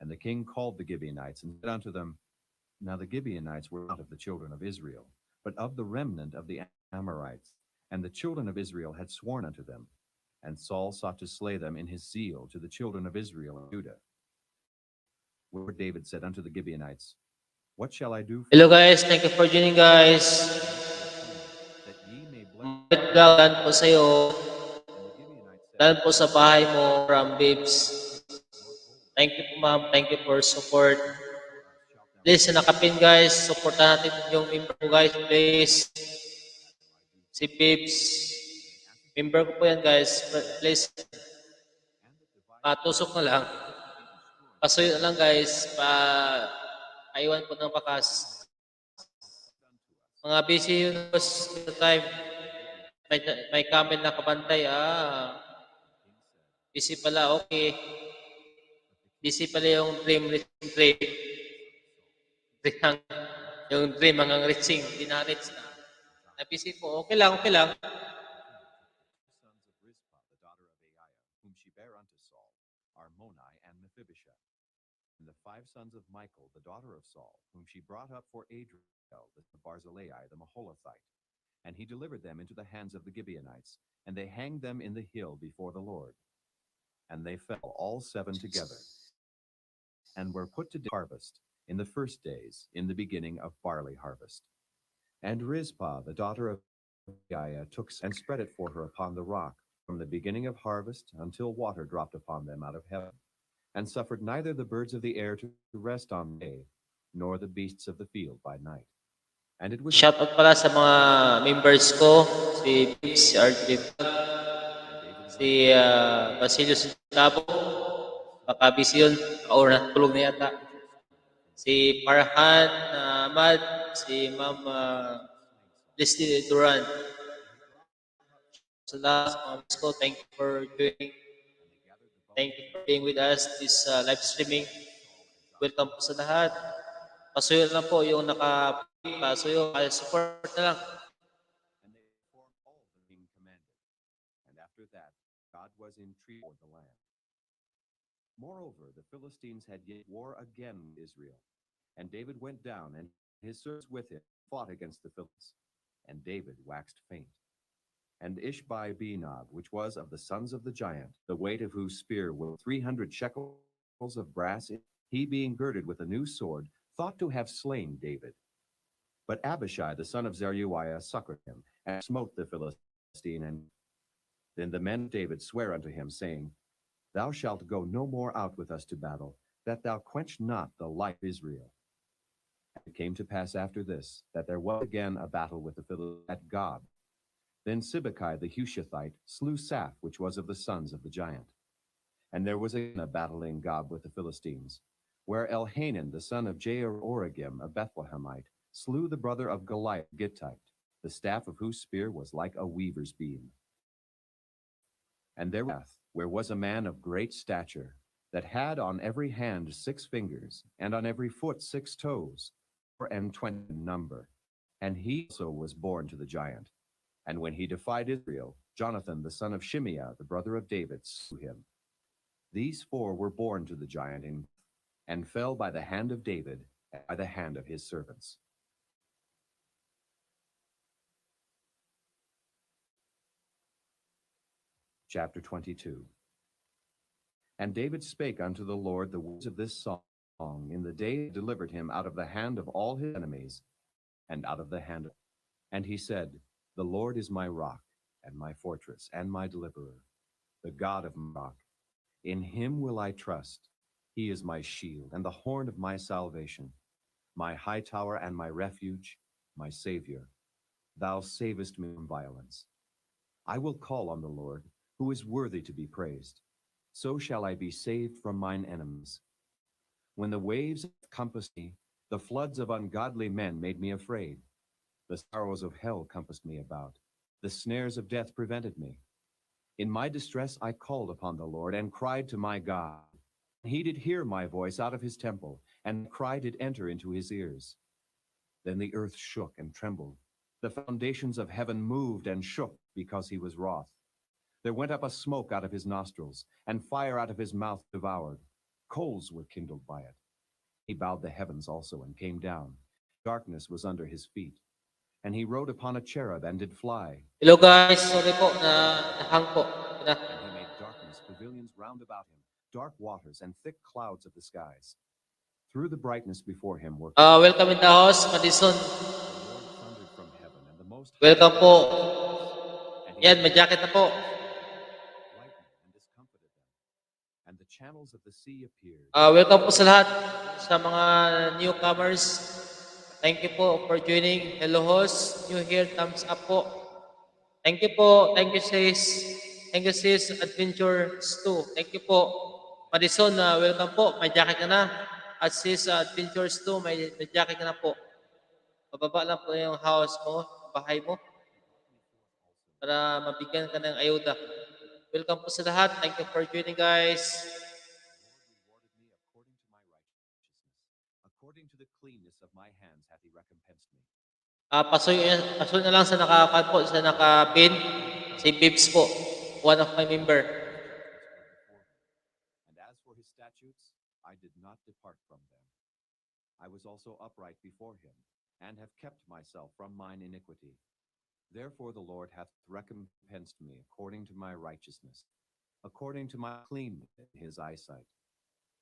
And the king called the Gibeonites and said unto them, Now the Gibeonites were not of the children of Israel, but of the remnant of the Amorites. And the children of Israel had sworn unto them. And Saul sought to slay them in his zeal to the children of Israel and Judah. Wherefore David said unto the Gibeonites, What shall I do for Hello guys, thank you for joining guys. that ye may bless? Mabait vlog, dan po sa'yo. And the Gibeonites said, Dan po sa bahay mo from Babes. Thank you po ma'am, thank you for support. Please, sa nakapin guys, supportan natin yung member ko guys, please. Si Babes. Member ko po yan guys, please. Tusok na lang. Pasuyo na lang guys, aiwan po ng bakas. Mga busy yun sa time. May comment na kabantay. Busy pala, okay. Busy pala yung dream. Yung dream hanggang reaching, hindi na-reach na. Na-busy po, okay lang, okay lang. Sons of Rizpah, the daughter of Aiah, whom she bare unto Saul, are Moni and Mephibosheth. And the 5 sons of Michal, the daughter of Saul, whom she brought up for Adriel, the son of Barzillai, the Maholathite. And he delivered them into the hands of the Gibeonites, and they hanged them in the hill before the Lord. And they fell all 7 together, and were put to harvest in the first days, in the beginning of barley harvest. And Rizpah, the daughter of Aiah, took and spread it for her upon the rock, from the beginning of harvest until water dropped upon them out of heaven, and suffered neither the birds of the air to rest on the day, nor the beasts of the field by night. And it was Shoutout pala sa mga members ko, si Babes, si RJ, si Basilio Sintabo, baka busy yun, or natulog na yata. Si Farhan Ahmad, si Ma'am Leslie Duran. Sa lahat sa mga members ko, thank you for joining. Thank you for being with us this live streaming. Welcome po sa lahat. Pasuyo lang po yung pasuyo, support na lang. and they performed all the king commanded. And after that, God was entreated for the land. Moreover, the Philistines had yet war again with Israel. And David went down, and his servants with him fought against the Philistines. And David waxed faint. And Ishbi-Benob, which was of the sons of the giant, the weight of whose spear was 300 shekels of brass, he being girded with a new sword, thought to have slain David. But Abishai the son of Zeruiah succored him, and smote the Philistine. And then the men of David sware unto him, saying, Thou shalt go no more out with us to battle, that thou quench not the light of Israel. And it came to pass after this, that there was again a battle with the Philistines at Gob. Then Sibbecai the Hushathite slew Saph, which was of the sons of the giant. And there was again a battle in Gob with the Philistines, where Elhanan the son of Jair-Oregim, a Bethlehemite, slew the brother of Goliath Gittite, the staff of whose spear was like a weaver's beam. And there was, where was a man of great stature, that had on every hand 6 fingers, and on every foot 6 toes, 420 in number, and he also was born to the giant. And when he defied Israel, Jonathan the son of Shimeah, the brother of David, slew him. These four were born to the giant and fell by the hand of David and by the hand of his servants. Chapter 22. And David spake unto the Lord the words of this song in the day he delivered him out of the hand of all his enemies, and out of the hand of... And he said, The Lord is my rock, and my fortress, and my deliverer, the God of my rock. In him will I trust. He is my shield, and the horn of my salvation, my high tower and my refuge, my Savior. Thou savest me from violence. I will call on the Lord, who is worthy to be praised. So shall I be saved from mine enemies. When the waves compassed me, the floods of ungodly men made me afraid. The sorrows of hell compassed me about. The snares of death prevented me. In my distress I called upon the Lord, and cried to my God. He did hear my voice out of his temple, and my cry did enter into his ears. Then the earth shook and trembled. The foundations of heaven moved and shook, because he was wroth. There went up a smoke out of his nostrils, and fire out of his mouth devoured. Coals were kindled by it. He bowed the heavens also, and came down. Darkness was under his feet. And he rode upon a cherub, and did fly. Hello guys, sorry po na nahang po. And he made darkness, pavilions round about him, dark waters, and thick clouds of the skies. Through the brightness before him were... Welcome in the house, Madison. The Lord thundered from heaven, and the Most High... Welcome po. And Yan, may jacket na po. lightning and discomfited them. And the channels of the sea appeared. Welcome po sa lahat, sa mga newcomers. Thank you po for joining. Hello host, new here, thumbs up po. Thank you po. Thank you sis. Thank you sis, Adventures 2. Thank you po. Madison, welcome po. May jacket ka na. At sis, Adventures 2, may jacket ka na po. Pababa lang po yung house mo, bahay mo, para mabigyan ka ng ayuda. Welcome po sa lahat. Thank you for joining guys. According to the cleanness of my hands hath he recompensed me. Pasoy na lang sa naka-pin, si Bibs po, one of my member. And as for his statutes, I did not depart from them. I was also upright before him, and have kept myself from mine iniquity. Therefore the Lord hath recompensed me according to my righteousness, according to my cleanness in his eyesight.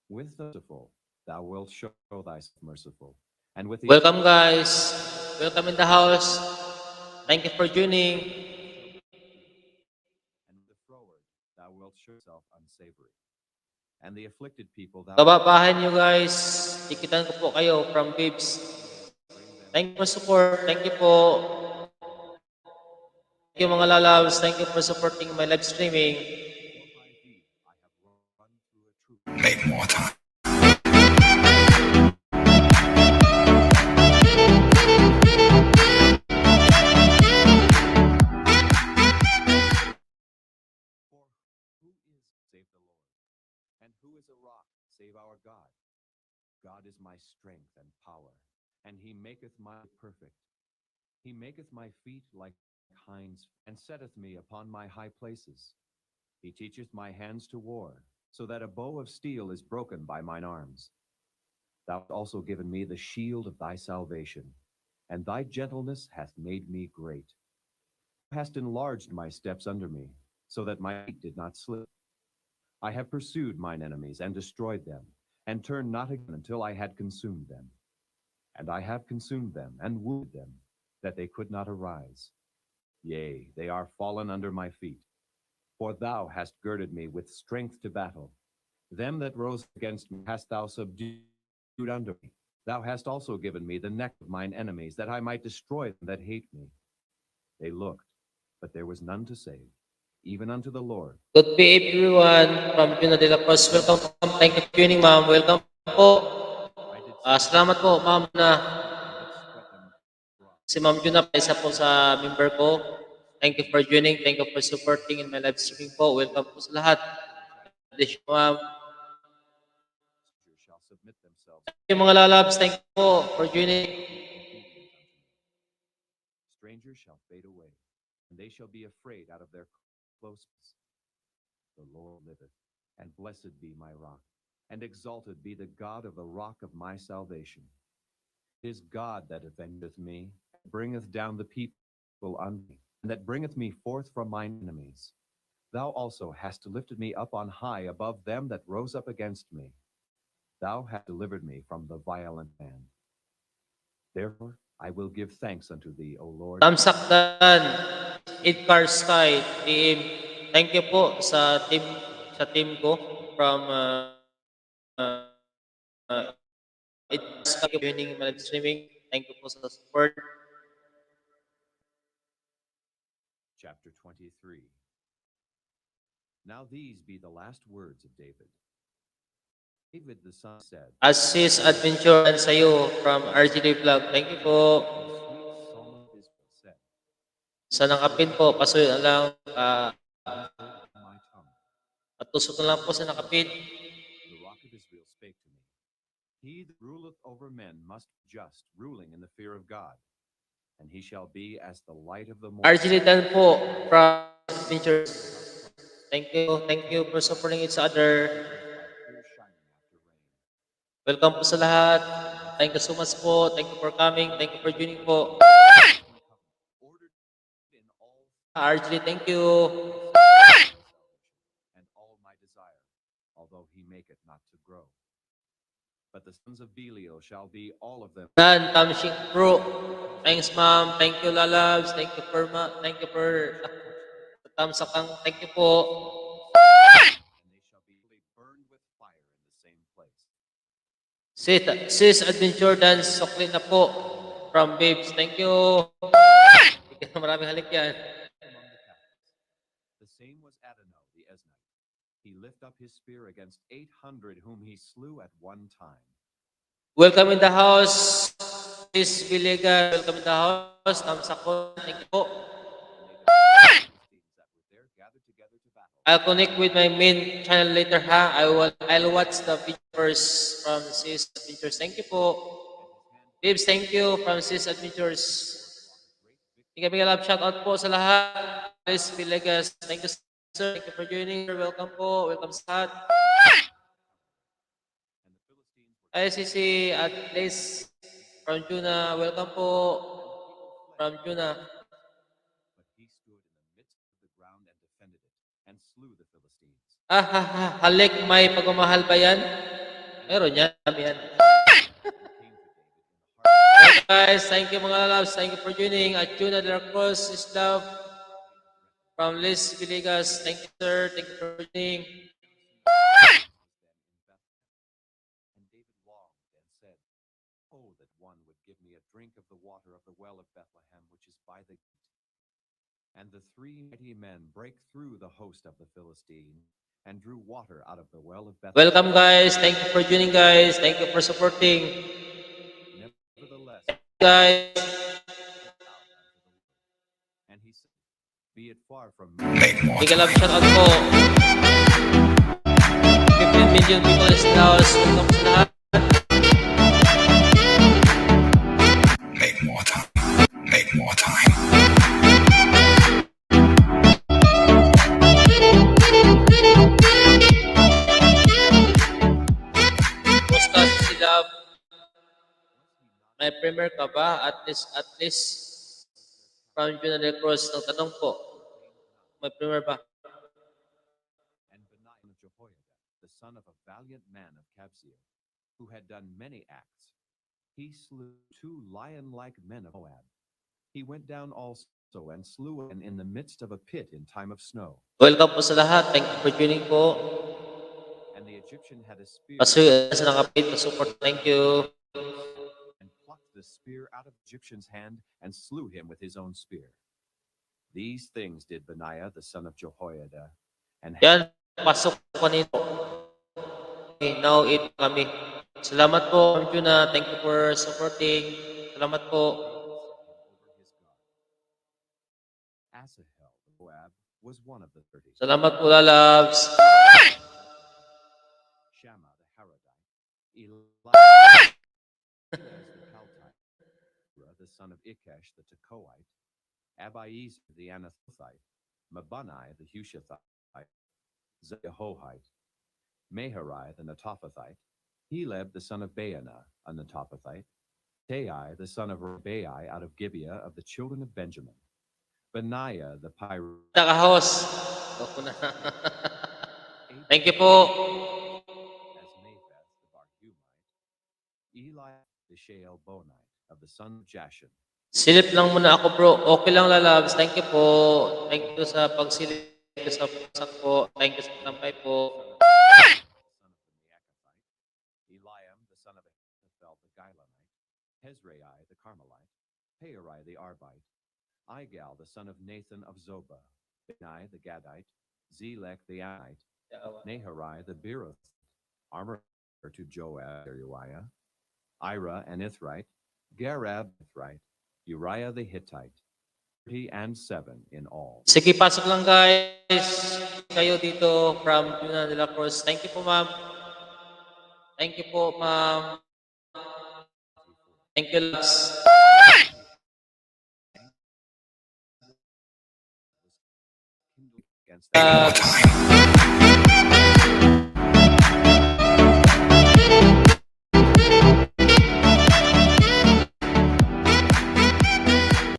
With the merciful thou wilt show thyself merciful, and with the... Welcome guys. Welcome in the house. Thank you for joining. And with the froward thou wilt show thyself unsavory, and the afflicted people thou... Kababahan nyo guys. Tikitan ko po kayo from Bibs. Thank you for support. Thank you po. Thank you mga lalabs. Thank you for supporting my live streaming. Make more time. For who is save the Lord? And who is a rock save our God? God is my strength and power, and he maketh my perfect. He maketh my feet like hinds, and setteth me upon my high places. He teacheth my hands to war, so that a bow of steel is broken by mine arms. Thou hast also given me the shield of thy salvation, and thy gentleness hath made me great. Thou hast enlarged my steps under me, so that my feet did not slip. I have pursued mine enemies and destroyed them, and turned not again until I had consumed them. And I have consumed them and wounded them, that they could not arise. Yea, they are fallen under my feet. For thou hast girded me with strength to battle. Them that rose against me hast thou subdued under me. Thou hast also given me the neck of mine enemies, that I might destroy them that hate me. They looked, but there was none to save, even unto the Lord. Good day everyone from Juna de la Cruz. Welcome. Thank you for joining ma'am. Welcome po. Salamat po ma'am na si Ma'am Juna pa isa po sa member ko. Thank you for joining. Thank you for supporting in my live streaming po. Welcome po sa lahat. Bless you, ma'am. Thank you mga lalabs. Thank you po for joining. Strangers shall fade away, and they shall be afraid out of their closeness. The Lord liveth, and blessed be my rock, and exalted be the God of the rock of my salvation. It is God that avengeth me, and bringeth down the people unto me, and that bringeth me forth from mine enemies. Thou also hast lifted me up on high above them that rose up against me. Thou hast delivered me from the violent man. Therefore I will give thanks unto thee, O Lord. Tamsakdan, Idcar Sky, team. Thank you po sa team ko from Idcar Sky joining my live streaming. Thank you po sa support. Chapter 23. Now these be the last words of David. David the son said, Assist Adventure and sayo from RGD Vlog. Thank you po. "O sweet psalm of Israel said, Sa nakapin po, pasoy na lang, Word of my tongue. patusok na lang po sa nakapin. The rock of Israel spake to me. He that ruleth over men must be just, ruling in the fear of God. And he shall be as the light of the morning. RGD Dan po from Adventure. Thank you for supporting each other. By clear shining after rain. Welcome po sa lahat. Thank you so much po. Thank you for coming. Thank you for joining po. Ordered in all RGD, thank you. and all my desire, although he make it not to grow. But the sons of Belial shall be all of them. Dan, Tamshik Pro. Thanks, ma'am. Thank you, Lalabs. Thank you for tamsakang. Thank you po. And they shall be burned with fire in the same place. Sis Adventure Dance, sukli na po. From Babes. Thank you. Maraming halik yan. Among the captives. The same was Adonai the Eznite. He lift up his spear against 800 whom he slew at one time. Welcome in the house. Sis Villegas, welcome in the house. Tamsakon. Thank you po. And they defeated the Philistines that were there gathered together to battle. I'll connect with my main channel later, ha? I'll watch the video first from Sis Adventures. Thank you po. Babes, thank you from Sis Adventures. Bigay love shout out po sa lahat. Sis Villegas, thank you sir. Thank you for joining. Welcome po. Welcome sa lahat. And the Philistines were ICC at least from Juna. Welcome po from Juna. but he stood in the midst of the ground and defended it, and slew the Philistines. Halik, may pagmamahal ba yan? Meron yan. Dami yan. Came to David in the heart Hey guys, thank you mga loves. Thank you for joining. At Juna de la Cruz is love from Liz Villegas. Thank you sir. Thank you for joining. And David longed and said, "Oh, that one would give me a drink of the water of the well of Bethlehem, which is by the gate." And the three mighty men brake through the host of the Philistine, and drew water out of the well of Bethlehem. Welcome guys. Thank you for joining guys. Thank you for supporting. Nevertheless, Guys, and he said, "Be it far from me." Make more big love time. shout out po. 15 million people is in the house. Welcome sa lahat. Make more time. Make more time. Kumusta si Love? May premier ka ba? At least from Juna de la Cruz. Nagtanong po. May premier ba? And Benaiah of Jehoiada, the son of a valiant man of Kabzeel, who had done many acts, he slew 2 lion-like men of Moab. He went down also and slew one in the midst of a pit in time of snow. Welcome po sa lahat. Thank you for joining po. And the Egyptian had a spear Pasuyo sa nakapit na support. Thank you. and plucked the spear out of the Egyptian's hand and slew him with his own spear. These things did Benaiah the son of Jehoiada, and Yan, pasok po nito. Okay, now it kami. Salamat po, Ma'am Juna. Thank you for supporting. Salamat po. over his God. Asahel of Moab was one of the 30. Salamat po, lalabs. Shammah the Haradite, Elias the Caltite, the son of Ikesh the Tekoite, Abiezer the Anathothite, Mabunai the Hushathite, Zehohite, Maharai the Netophathite, Heleb the son of Baana, a Netophathite, Tai the son of Rabai out of Gibeah of the children of Benjamin, Benaiah the Pyrite, Nakahos. Thank you po. as Mapheth the Barhumite, Eli the Shealbonite of the son of Jashan, Silip lang muna ako, bro. Okay lang, lalabs. Thank you po. Thank you sa pagsilip. Thank you sa pasak po. Thank you sa tampay po. son of the Meachathite, Eliam the son of Ahithophel the Gilonite, Hezrai the Carmelite, Paarai the Arbite, Igal the son of Nathan of Zobah, Benai the Gadite, Zelek the Anite, Naharai the Beeroth, armor to Joab Uriah, Ira and Ithrite, Garab Ithrite, Uriah the Hittite, 37 in all. Sige, pasok lang guys. Kayo dito from Yuna de la Cruz. Thank you po, ma'am. Thank you po, ma'am. Thank you, loves. Against Make more time.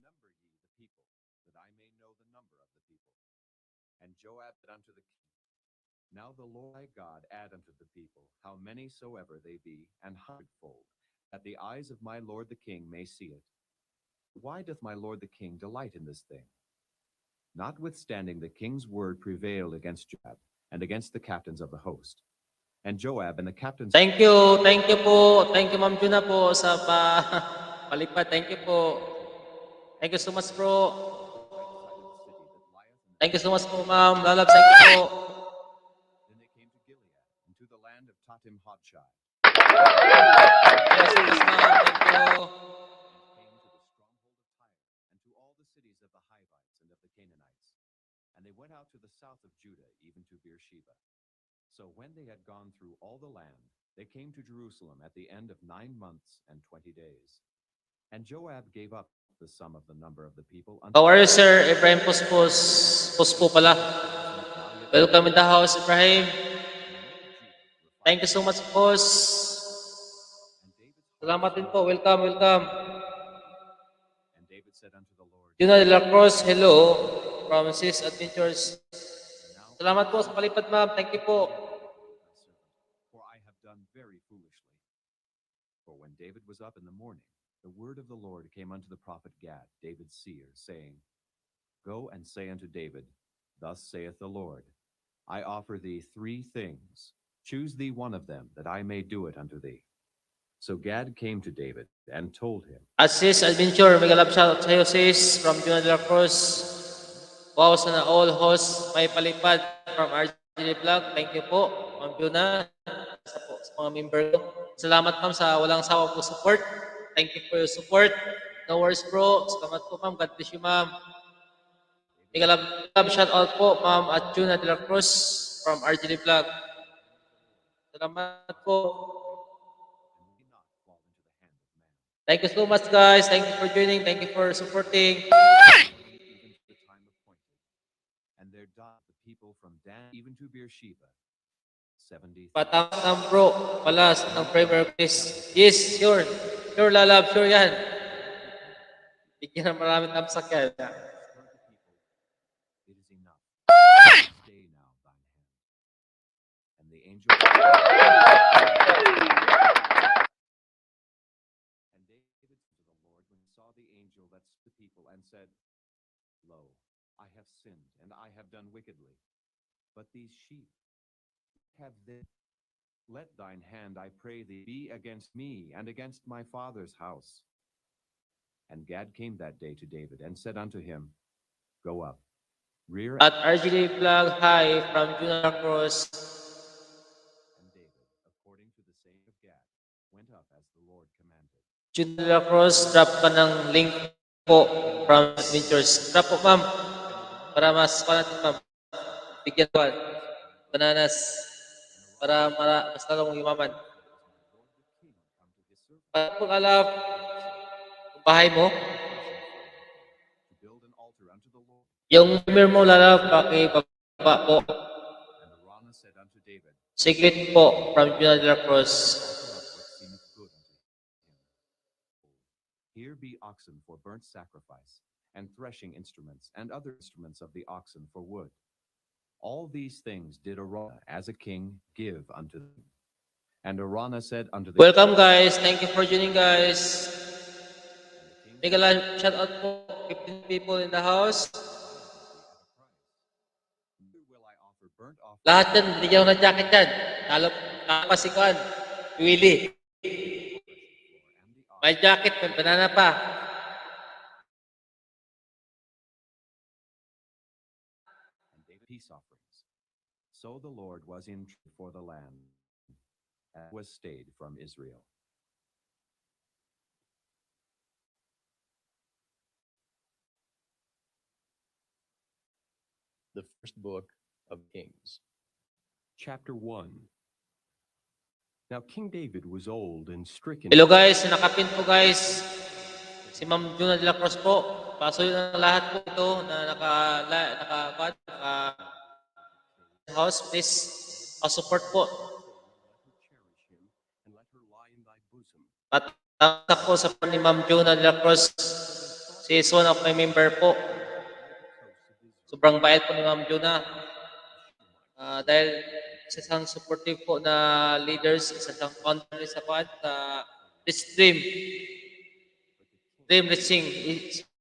Number ye the people, that I may know the number of the people. And Joab said unto the king, Now the Lord thy God add unto the people, how many soever they be, an hundredfold, that the eyes of my lord the king may see it. Why doth my lord the king delight in this thing? Notwithstanding the king's word prevailed against Joab, and against the captains of the host. And Joab and the captains Thank you. Thank you po. Thank you, Ma'am Juna po sa palipad. Thank you po. Thank you so much, bro. Thank you so much po, ma'am. Lalabs, thank you po. Then they came to Gilead, and to the land of Tatim Hodshai, Thank you so much, ma'am. Thank you. and came to the stronghold of Tyre, and to all the cities of the Hivites and of the Canaanites. And they went out to the south of Judah, even to Beersheba. So when they had gone through all the land, they came to Jerusalem at the end of 9 months and 20 days. And Joab gave up the sum of the number of the people unto How are you, sir? Ibrahim Puspos. Puspo pala. Welcome in the house, Ibrahim. Thank you so much, boss. Salamat din po. Welcome, welcome. And David said unto the Lord, Juna de la Cruz, hello. From Sis Adventures. Salamat po sa palipad, ma'am. Thank you po. For I have done very foolishly. For when David was up in the morning, the word of the Lord came unto the prophet Gad, David's seer, saying, Go and say unto David, Thus saith the Lord, I offer thee 3 things. Choose thee one of them, that I may do it unto thee. So Gad came to David and told him, At Sis Adventure, mega love shoutout sa'yo, sis. From Juna de la Cruz. Wow, sana all hosts may palipad from RGD Vlog. Thank you po, Ma'am Juna. Sa mga member ko. Salamat, ma'am, sa walang sawa po support. Thank you for your support. No worries, bro. Salamat po, ma'am. God bless you, ma'am. Mega love shoutout po, ma'am, at Juna de la Cruz from RGD Vlog. Salamat po. And we not fall into the hand of man. Thank you so much, guys. Thank you for joining. Thank you for supporting. Even to the time appointed. And there died the people from Dan even to Beersheba, 70,000. Patam bro, palas ng prayer quiz. Yes, sure. Sure, lalab. Sure yan. Bigyan ng maraming tamsak yan. Heard the people, It is enough. Stay now thine hand. And the angel and David said to the Lord when he saw the angel that stood the people and said, Lo, I have sinned, and I have done wickedly. But these sheep have they. Let thine hand, I pray thee, be against me and against my father's house. And Gad came that day to David and said unto him, Go up, rear At RGD Vlog, hi from Juna Cross. And David, according to the saying of Gad, went up as the Lord commanded. Juna Cross, drop ka ng link po from Adventures. Drop po, ma'am. Para mas natin, ma'am. Bigyan ko. Bananas. Para mas lalong yumaman. Paano po lalap bahay mo? to build an altar unto the Lord. Yung member mo lalap, pakibaba po. And Araunah said unto David, Secret po from Judah de la Cruz. Offer up what seemeth good unto him. Here be oxen for burnt sacrifice, and threshing instruments, and other instruments of the oxen for wood. All these things did Araunah, as a king, give unto them. And Araunah said unto the Welcome guys. Thank you for joining guys. king, Make a live shout out po. 15 people in the house. Neither will I offer burnt offering. Lahat yan, binigyan ko ng jacket yan. Talo pa si Kwan. Willie. May jacket, may banana pa. And David peace offerings. So the Lord was in for the land, and was stayed from Israel. The first book of Kings. Chapter 1. Now King David was old and stricken. Hello guys, nakapin po guys. Si Ma'am Juna de la Cruz po. Paso yun ang lahat po ito na naka house. Please, support po. Cherish him, and let her lie in thy bosom. Patapos po sa ni Ma'am Juna de la Cruz. She is one of my member po. Sobrang bait po ni Ma'am Juna. Dahil isa siyang supportive po na leaders, isa siyang founder sa this dream reaching.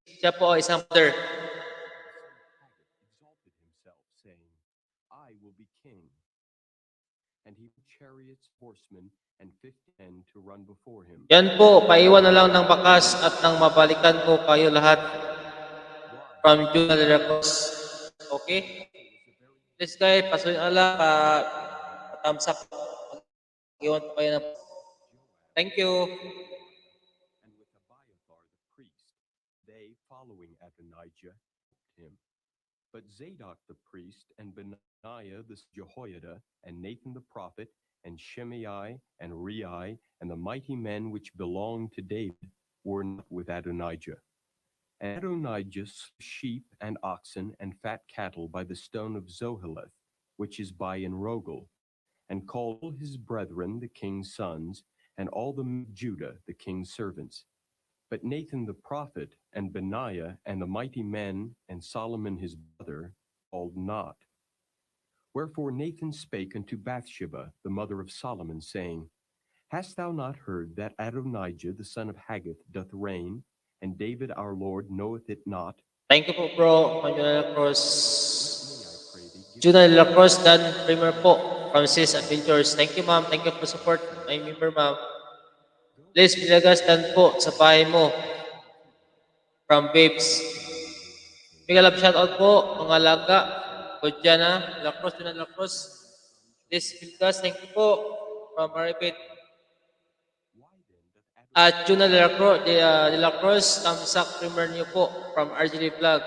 Siya po ay isang mother. Exalted himself, saying, I will be king. And he had chariots, horsemen, and 50 men to run before him. Yan po, paiwan na lang ng bakas at nang mabalikan ko kayo lahat from Juna de la Cruz. Okay? Please guys, pasuyin ala, thumbs up. Iwan po kayo na. Thank you. And with Abiathar the priest, they, following Adonijah, him. But Zadok the priest, and Benaiah the Jehoiada, and Nathan the prophet, and Shimei, and Rei, and the mighty men which belonged to David, were not with Adonijah. And Adonijah slew sheep and oxen and fat cattle by the stone of Zoheleth, which is by Enrogel, and called all his brethren the king's sons, and all the men of Judah the king's servants. But Nathan the prophet, and Benaiah, and the mighty men, and Solomon his brother, called not. Wherefore Nathan spake unto Bathsheba, the mother of Solomon, saying, Hast thou not heard that Adonijah the son of Haggith doth reign, and David our Lord knoweth it not? Thank you po bro, Juna de la Cruz. Juna de la Cruz, Dan Premier po from Sis Adventures. Thank you ma'am, thank you for support. My member ma'am. Please, Pilagas, Dan po sa bahay mo from Babes. Big love shout out po, mga laga. Kodjana, de la Cruz, Juna de la Cruz. Please, Pilagas, thank you po from Maribit. At Juna de la Cruz, tamsak premier niyo po from RGD Vlog.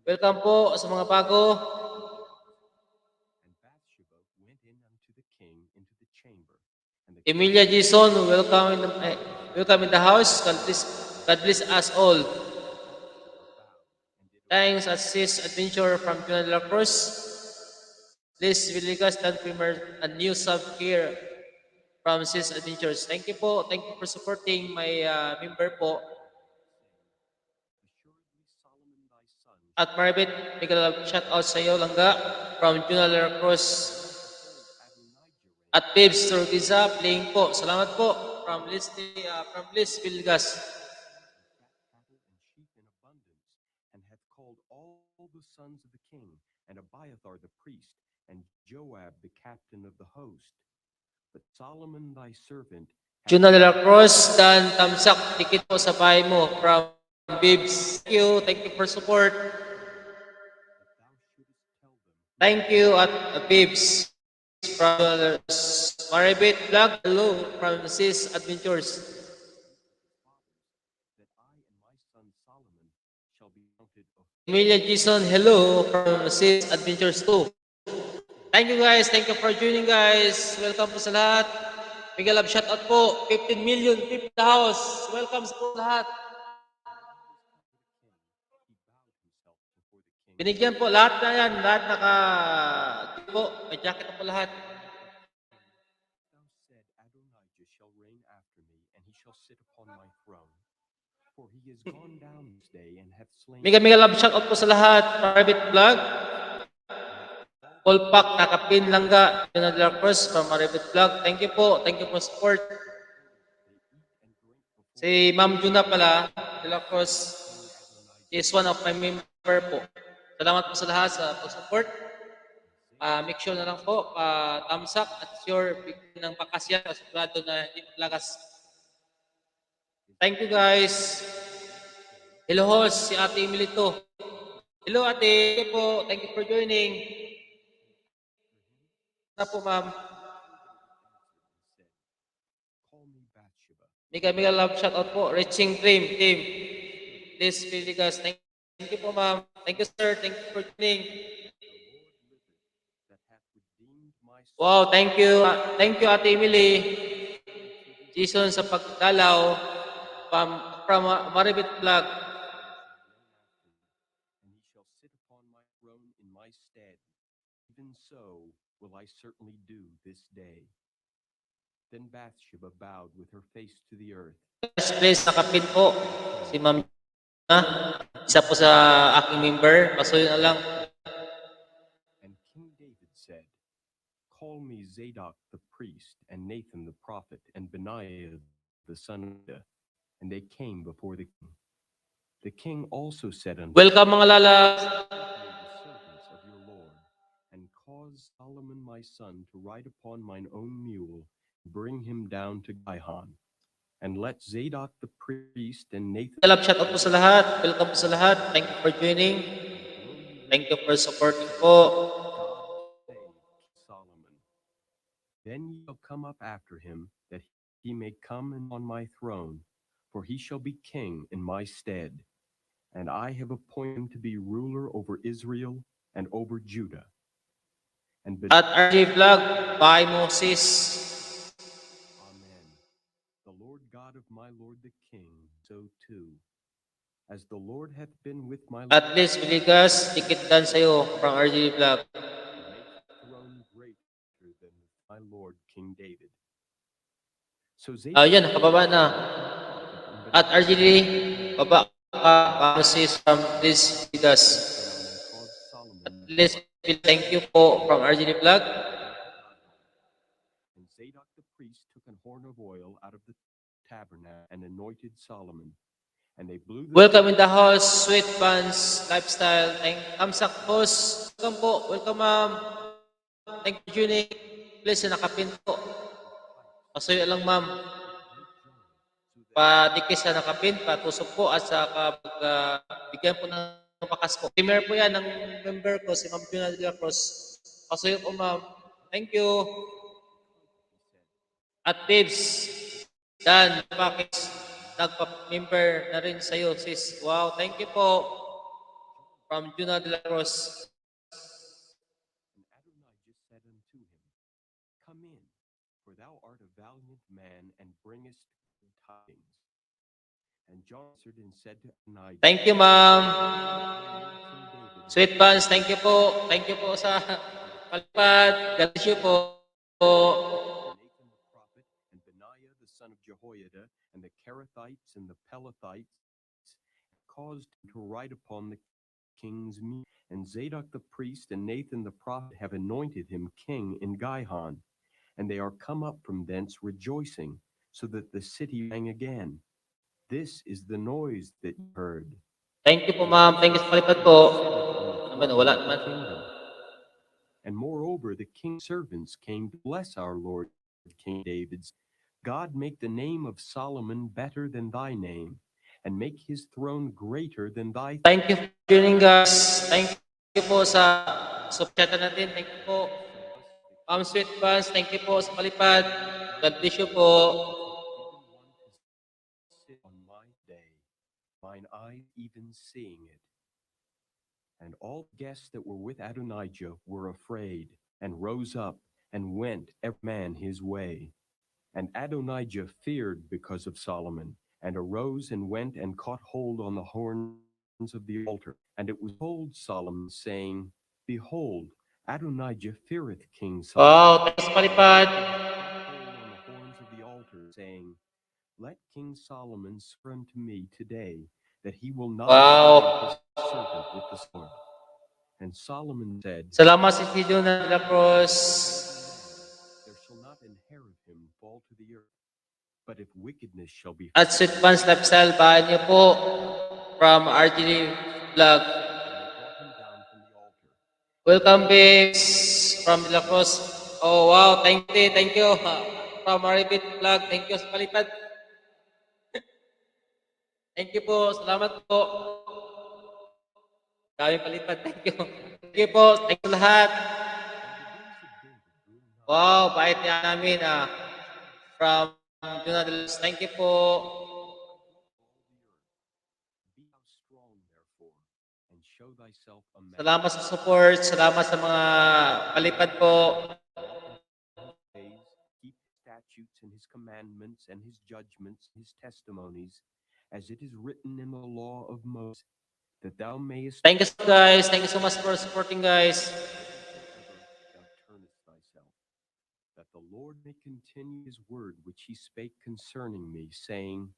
Welcome po sa mga bago. And Bathsheba went in unto the king into the chamber, and the Emilia Jason, welcome in the house. God bless us all. Thanks at Sis Adventure from Juna de la Cruz. Please, Viligas, Dan Premier, a new sub here from Sis Adventures. Thank you po. Thank you for supporting my member po. assuredly Solomon thy son At Maribit, big love shout out sa iyo, Langga, from Juna de la Cruz. Adonijah reigned. At Babes Turgiza, playing po. Salamat po from Liz Vilgas. Cattle and sheep in abundance, and hath called all the sons of the king, and Abiathar the priest, and Joab the captain of the host. But Solomon thy servant hath Juna de la Cruz, Dan Tamsak, tikit po sa bahay mo from Babes. Thank you for support. that thou shouldest tell them Thank you at Babes from Maribit Vlog. Hello from Sis Adventures. that I and my son Solomon shall be counted of Emilia Jason, hello from Sis Adventures 2. Thank you guys. Thank you for joining guys. Welcome po sa lahat. Mega love shoutout po. 15 million people in the house. Welcome sa po lahat. Binigyan po lahat na yan. Lahat naka... po. May jacket na po lahat. Thou said, Adonijah shall reign after me, and he shall sit upon my throne. For he is gone down this day and hath slain. Mega love shoutout po sa lahat. Private vlog. Full pack, nakapin langga. Yun na Dark Cross from private vlog. Thank you po. Thank you for support. Si Ma'am Juna pala, De La Cruz, is one of my member po. Salamat po sa lahat sa pag-support. Make sure na lang po, thumbs up at sure bigyan ng pakasya sa sigurado na hindi maglagas. Thank you guys. Hello host, si Ate Emily to. Hello Ate, thank you po. Thank you for joining. Na po ma'am. Mega love shoutout po. Reaching Dream Team. This really guys. Thank you po ma'am. Thank you sir. Thank you for joining. Wow, thank you. Thank you Ate Emily. Jason sa pagdalaw from Maribit Vlog. And he shall sit upon my throne in my stead. Even so will I certainly do this day. Then Bathsheba bowed with her face to the earth. Please, nakapin po. Si Ma'am isa po sa aking member. Pasuyo na lang. And King David said, Call me Zadok the priest, and Nathan the prophet, and Benaiah the son of Judah. And they came before the king. The king also said unto Welcome mga lala. the servants of your Lord, and cause Solomon my son to ride upon mine own mule, bring him down to Gihon. And let Zadok the priest and Nathan... Love shout out po sa lahat. Welcome po sa lahat. Thank you for joining. Thank you for supporting po. Solomon. Then ye shall come up after him, that he may come in on my throne, for he shall be king in my stead. And I have appointed him to be ruler over Israel and over Judah. And At RJ Vlog by Moses. Amen. The Lord God of my Lord the King, so too. As the Lord hath been with my Lord, At least, Viligas, dikit dan sa'yo from RJ Vlog. make the throne greater than my Lord King David. So Yan, nakababa na. At RJ, baba ka, Moses from this Viligas. At least, thank you po from RJ Vlog. And Zadok the priest took an horn of oil out of the tabernacle and anointed Solomon. And they blew the... Welcome in the house, Sweet Buns Lifestyle. Thumbs up, host. Welcome po. Welcome, ma'am. Thank you for joining. Please, nakapin po. Pasuyo lang, ma'am. Padikis sa nakapin, patusok po at sa bigyan po ng pakas po. Premier po yan ng member ko, si Ma'am Juna de la Cruz. Pasuyo po, ma'am. Thank you. At Tips, Dan, Pakis, nagpa-member na rin sa'yo, sis. Wow, thank you po. From Juna de la Cruz. And Adonijah said unto him, Come in, for thou art a valiant man, and bringest good tidings. And John answered and said to Adonijah, Thank you, ma'am. Sweet Buns, thank you po. Thank you po sa palipad. God bless you po. Nathan the prophet, and Benaiah the son of Jehoiada, and the Kerethites and the Pelethites, caused him to ride upon the king's mule. And Zadok the priest and Nathan the prophet have anointed him king in Gihon. And they are come up from thence rejoicing, so that the city rang again. This is the noise that you heard. Thank you po, ma'am. Thank you sa palipad po. Naman, wala naman. And moreover, the king's servants came to bless our Lord King David's. God make the name of Solomon better than thy name, and make his throne greater than thy... Thank you for joining, guys. Thank you po sa subchat natin. Thank you po. Ma'am Sweet Buns, thank you po sa palipad. God bless you po. On my day, mine eyes even seeing it. And all guests that were with Adonijah were afraid, and rose up, and went every man his way. And Adonijah feared because of Solomon, and arose and went and caught hold on the horns of the altar. And it was told Solomon, saying, Behold, Adonijah feareth King Solomon. Wow, thanks palipad. Hold on the horns of the altar, saying, Let King Solomon swear unto me today that he will not Wow. slay his servant with the sword. And Solomon said, Salamat sa video na La Cruz. There shall not an hair of him fall to the earth. But if wickedness shall be At Sweet Pants Lifestyle, bahan niyo po from RGD Vlog. Welcome, babes, from De La Cruz. Oh, wow, thank you. From RGD Vlog, thank you sa palipad. Thank you po, salamat po. Dami palipad, thank you. Thank you po, thank you lahat. Wow, bait niya namin from Jonathan. Thank you po. Salamat sa support, salamat sa mga palipad po. Keep his statutes and his commandments and his judgments, his testimonies, as it is written in the law of Moses, that thou mayest. Thank you guys. Thank you so much for supporting, guys. Thou turnest thyself, that the Lord may continue his word which he spake concerning me, saying,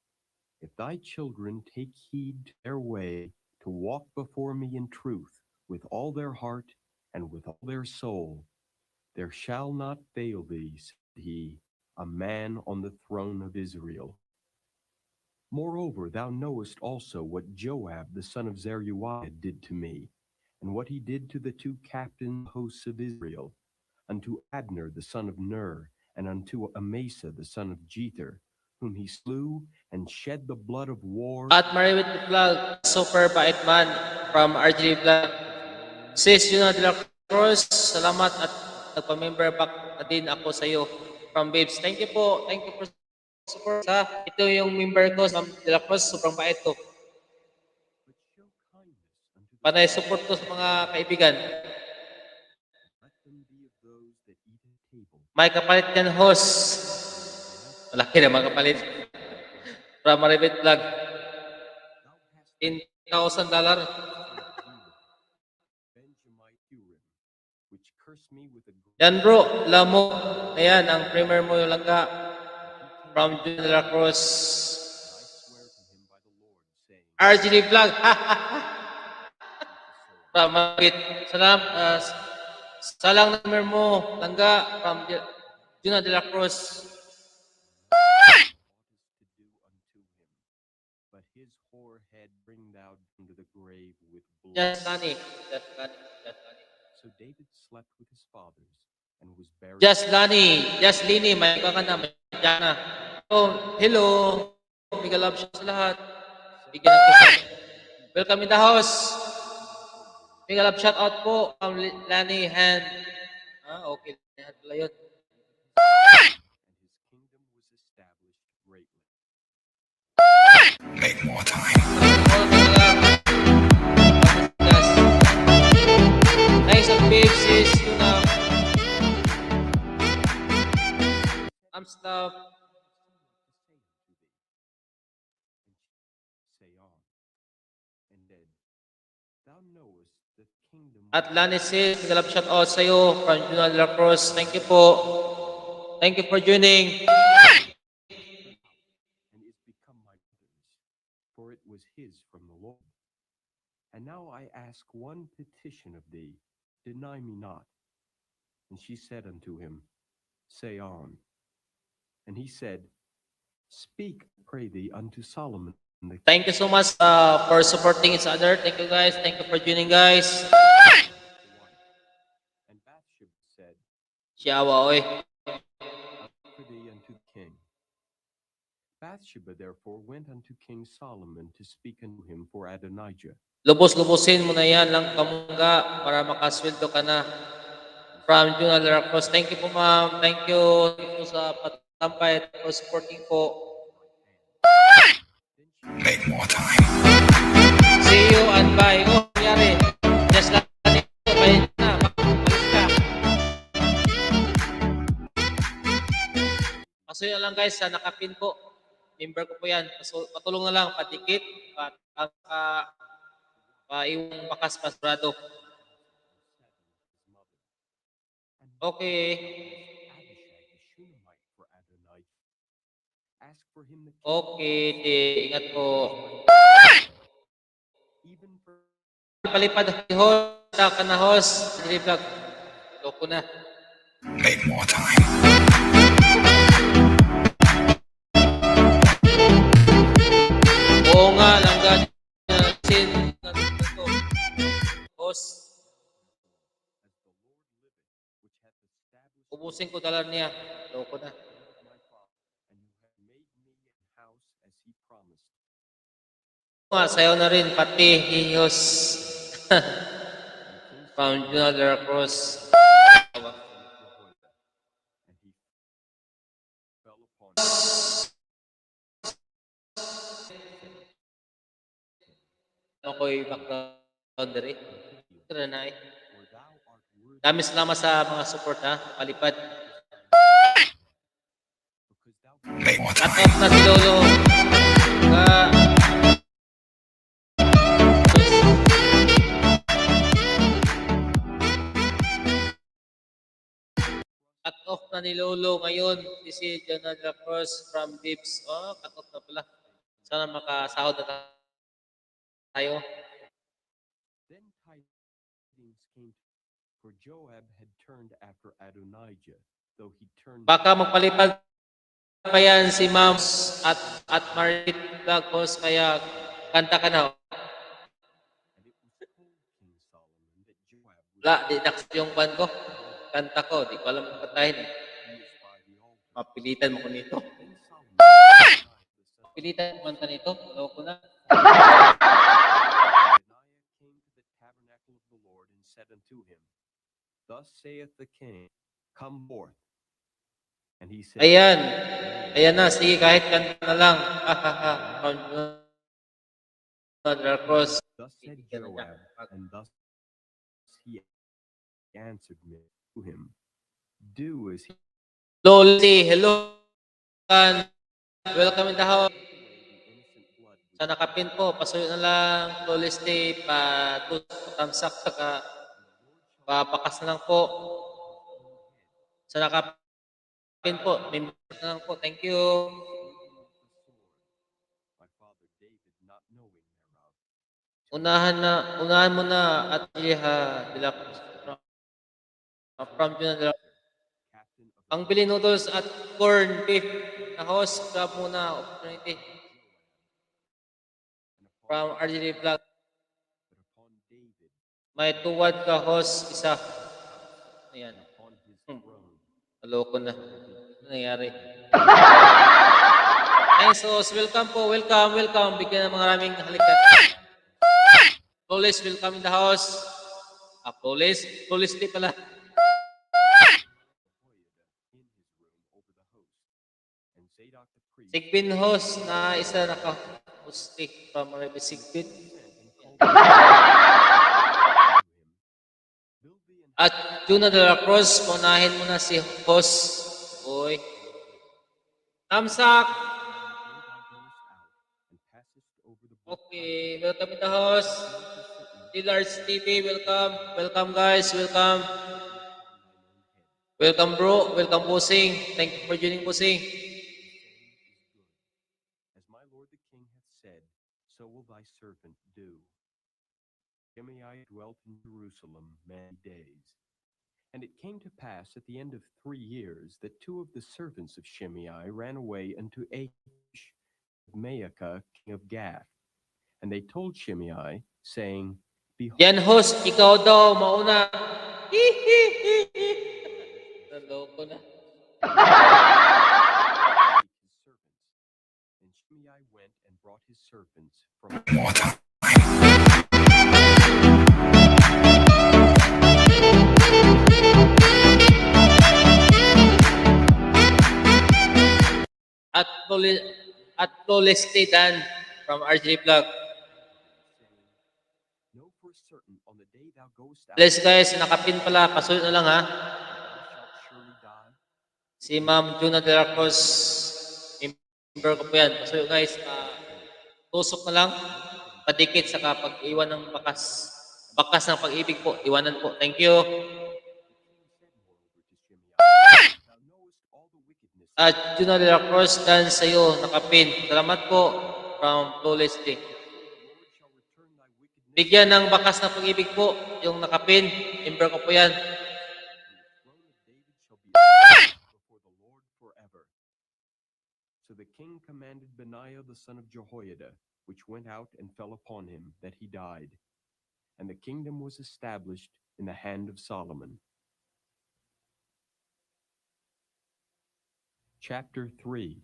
If thy children take heed to their way, to walk before me in truth, with all their heart and with all their soul, there shall not fail thee, said he, a man on the throne of Israel. Moreover, thou knowest also what Joab the son of Zeruiah did to me, and what he did to the two captain hosts of Israel, unto Abner the son of Ner, and unto Amasa the son of Jether, whom he slew and shed the blood of war. At Mariwit Vlog, super bait man from RGD Vlog. Sis Yuna de la Cruz, salamat at nagpa-member back na din ako sa iyo from Babes. Thank you po. Thank you for support. Ito yung member ko, Ma'am de la Cruz, sobrang bait to. Panay support ko sa mga kaibigan. May kapalit yan, host. Malaki na mga kapalit. From Mariwit Vlog. $10,000. Yan bro, lamo. Ayan, ang premier mo yung langga. From Jun de la Cruz. RGD Vlog. From Mariwit. Salang number mo, langga. From Jun de la Cruz. But his hoar head bring thou into the grave with blood. Just Lani. So David slept with his fathers and was buried. Just Lini, may ka na, may Jana. Oh, hello. Big love siya sa lahat. Bigyan natin. Welcome in the house. Big love shout out po from Lani Hand. Okay. Hand pala yun. And his kingdom was established greatly. Make more time. Nice of babes sis, you know. I'm stuff. Say on. And said, Thou knowest the kingdom. At Lani sis, big love shout out sa iyo from Juna de la Cruz. Thank you po. Thank you for joining. And is become my brother's, for it was his from the Lord. And now I ask one petition of thee, deny me not. And she said unto him, Say on. And he said, Speak, I pray thee, unto Solomon. Thank you so much for supporting each other. Thank you guys. Thank you for joining guys. And Bathsheba said, Siyawa, oy. For thee unto the king. Bathsheba therefore went unto King Solomon to speak unto him for Adonijah. Lubos-lubosin mo na yan lang kamungga para makasweldo ka na. From Juna de la Cruz. Thank you po ma'am. Thank you. Thank you sa patampay at for supporting po. Make more time. See you and bye. Oh, nangyari. Just lang ito. Bye na. Balik ka. Pasuyo lang guys, sa nakapin po. Member ko po yan. Patulong na lang, patikit, iwang bakas pasrado. Okay. Okay, ingat po. Palipad host, sa kanahos, vlog. Loko na. Make more time. Oo nga, langga sin host. Ubusin ko dalan niya. Loko na. Sayaw na rin, pati hihos. From Junadera Cross. Ako'y background diri. Tara na eh. Dami salamat sa mga support ha. Palipad. Make more Cut time. off na si Lolo. Cut off na ni Lolo ngayon. This is Jonathan Cross from Dips. Oh, cut off na pala. Sana makasahod na tayo. Then tidings came, for Joab had turned after Adonijah, though he turned. Baka magpalipad pa yan si Mams at Marit Lagos, kaya kanta ka na. And it was told King Solomon that Joab was Wala, di naksa yung band ko. Kanta ko, di ko alam kung katahin. by the altar. Mapilitan mo ko nito. Then Solomon, the son Pilitan mo kanta nito. Alam ko na. Benaiah came to the tabernacle of the Lord and said unto him, Thus saith the king, Come forth. And he said, Ayan. Ayan na. Sige, kahit kanta na lang. Cross. Thus said Joab, and thus he answered me to him, Do as he Loli, hello. Welcome in the house. innocent blood was Sa nakapin po, pasuyo na lang. Loli stay, tamsak, papakas na lang po. Sa nakapin po, member na lang po. Thank you. my father David not knowing thereof. Unahan mo na at iliha from Junadera. Captain of Ang bili noodles at corn beef na host, grab muna opportunity from RGD Vlog. but upon David, May tuwad ka host, isa. Ayan. upon his throne, Maloko na. Ano nangyari? Thanks, host. Welcome po. Welcome, welcome. Bigyan ng mga maraming halikan. Police, welcome in the house. Police. Police di pala. Jehoiada in his room over the host, and Zadok the priest Sigbin host na isa naka-hostik from Arabi Sigbin. build thee an At Juna de la Cruz, punahin mo na si host. Uy. Tamsak. and passest over the brook Okay, welcome in the house. Dillars TV, welcome. Welcome guys, welcome. Welcome bro, welcome Busing. Thank you for joining Busing. as my lord the king hath said, so will thy servant do. Shimei dwelt in Jerusalem many days. And it came to pass at the end of 3 years that two of the servants of Shimei ran away unto Achish, Maacah, king of Gath. And they told Shimei, saying, Behold, Yan host, ikaw daw mauna. Naloko na. his servants. And Shimei went and brought his servants from More time. At Loleste Dan from RJ Vlog. saying, Know for certain on the day thou goest out, Bless guys, nakapin pala. Pasulit na lang ha. thou shalt surely die. Si Ma'am Juna de la Cruz. Member ko po yan. So guys, tusok na lang, padikit sa pag-iwan ng bakas. Bakas ng pag-ibig po, iwanan po. Thank you. Thou knowest all the wickedness At Juno de la Cruz, dahil sa iyo, nakapin. Salamat po from Flawless Day. Lord shall return thy wickedness. Bigyan ng bakas ng pag-ibig po, yung nakapin. Member ko po yan. The throne of David shall be established before the Lord forever. So the king commanded Benaiah the son of Jehoiada, which went out and fell upon him, that he died. And the kingdom was established in the hand of Solomon. Chapter 3.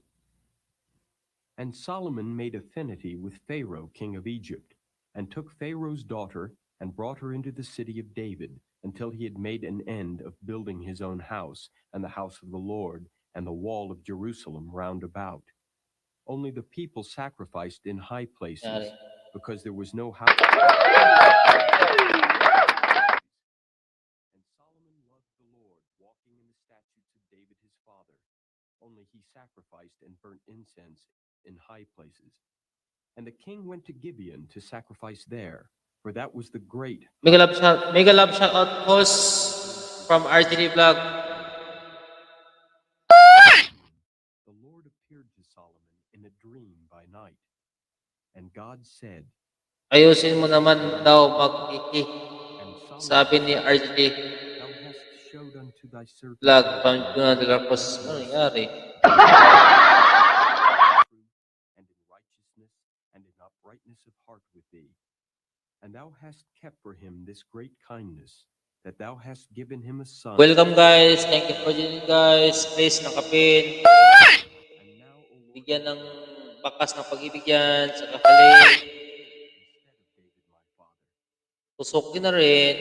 And Solomon made affinity with Pharaoh king of Egypt, and took Pharaoh's daughter, and brought her into the city of David, until he had made an end of building his own house, and the house of the Lord, and the wall of Jerusalem round about. Only the people sacrificed in high places, Yari. because there was no house. And Solomon loved the Lord, walking in the statutes of David his father. Only he sacrificed and burnt incense in high places. And the king went to Gibeon to sacrifice there, for that was the great. Mega love shout out host from RTD Vlog. The Lord appeared to Solomon in a dream by night. And God said, Ayusin mo naman daw mag-iki. and Solomon, Sabi ni RTD thou hast showed unto thy servant Vlog from David Juno de la Cruz. Ano nangyari? truth and in righteousness and in uprightness of heart with thee. And thou hast kept for him this great kindness, that thou hast given him a son. Welcome guys. Thank you for joining guys. Please nakapin. And now, O Lord, Bigyan ng bakas ng pag-ibig yan sa kakali. instead of David my father, Tusokin na rin.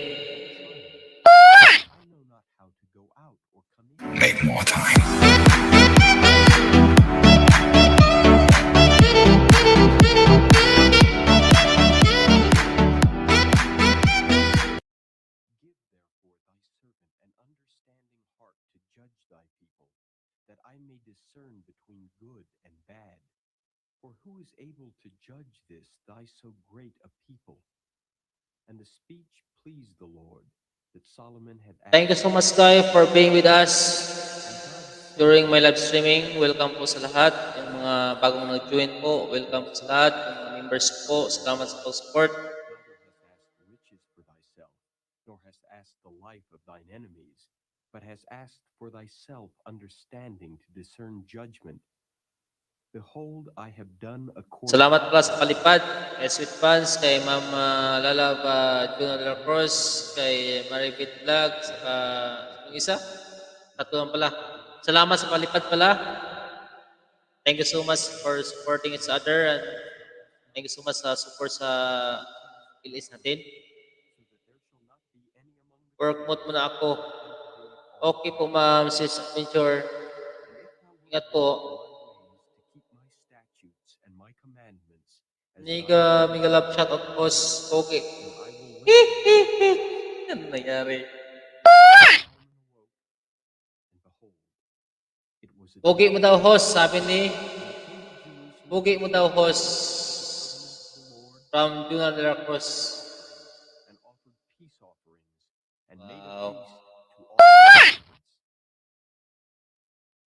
I know not how to go out or come in. Make more time. Give therefore thy servant an understanding heart to judge thy people, that I may discern between good and bad. For who is able to judge this thy so great a people? And the speech pleased the Lord, that Solomon had asked. Thank you so much guys for being with us during my live streaming. Welcome po sa lahat. Yung mga bagong nag-join po, welcome po sa lahat. Yung mga members po, salamat sa support. Neither hast asked riches for thyself, nor hast asked the life of thine enemies, but hast asked for thyself understanding to discern judgment. Behold, I have done according. Salamat pala sa palipad, kay Sweet Fans, kay Ma'am Lalab Juno de la Cruz, kay Maribit Vlog, saka yung isa, tatlo lang pala. Salamat sa palipad pala. Thank you so much for supporting each other and thank you so much sa support sa ilis natin. So that there shall not be any among the Work mode muna ako. unto whom all. Okay po ma'am, sis Adventure. And if thou wilt Ingat po. walk in my ways to keep my statutes and my commandments, as Mega love shoutout boss. Okay. then I will wait. Ano nangyari? Solomon awoke, and behold, it was a Pogi mo daw host, sabi ni king of Jerusalem Pogi mo daw host the Lord, from Juno de la Cruz. and offered peace offerings, and made Wow. a feast to all his servants.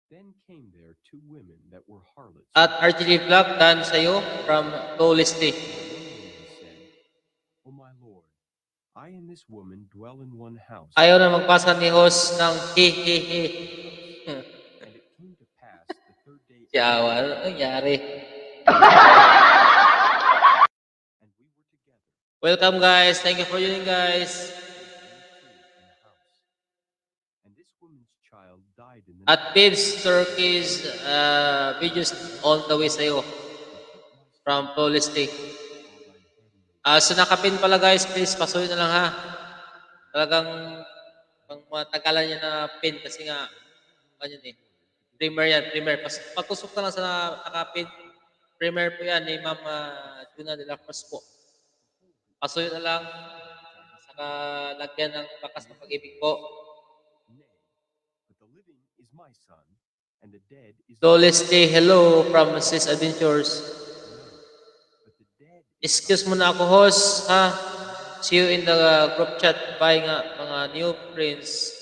Then came there two women that were harlots. At RGD Vlog, dan sa'yo from Flawless Day. One woman said, O my Lord, I and this woman dwell in one house. Ayaw na magbasa ni host ng he. And it came to pass the third day, Yawa, ano nangyari? and we were together, Welcome guys, thank you for joining guys. we two in a house. And this woman's child died in the At Babes Turkey's videos on the way sa'yo from Flawless Day. So nakapin pala guys, please pasuhin na lang ha. Talagang pang matagalan niya na pin kasi nga ganyan eh. Primer yan, primer. Pagtusok na lang sa nakapin. Primer po yan ni Ma'am Juna de la Cruz po. Pasuhin na lang. Saka lagyan ng bakas ng pag-ibig po. Nay, but the living is my son, and the dead is Flawless Day, hello from Sis Adventures. but the dead is Excuse mo na ako, host, ha? See you in the group chat. Bye nga, mga new friends.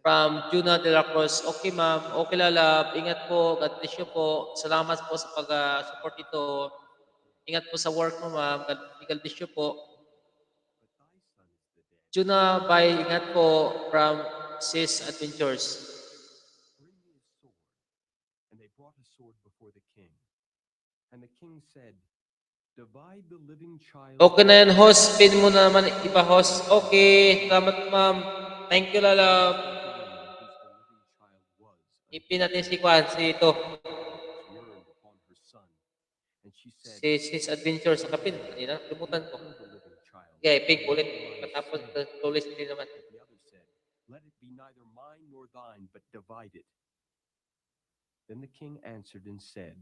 From Juna de la Cruz. Okay, ma'am. Okay, lalab. Ingat po. God bless you po. Salamat po sa pag-support ito. Ingat po sa work mo, ma'am. God bless you po. but thy son is the dead. Juna, bye. Ingat po. From Sis Adventures. Bring me a sword. And they brought a sword before the king. And the king said, divide the living child. Okay na yan, host. Pin mo na naman iba, host. Okay. Salamat, ma'am. Thank you, lalab. Whose the living child was. Ipin natin si Kwan, si ito. Yearned upon her son. And she said, Si Sis Adventures sa kapin. Kanina, limutan ko. "Kill the living child. Yeah, ipin ulit. Katapos, tulis din naman. But the other said, let it be neither mine nor thine, but divide it. Then the king answered and said,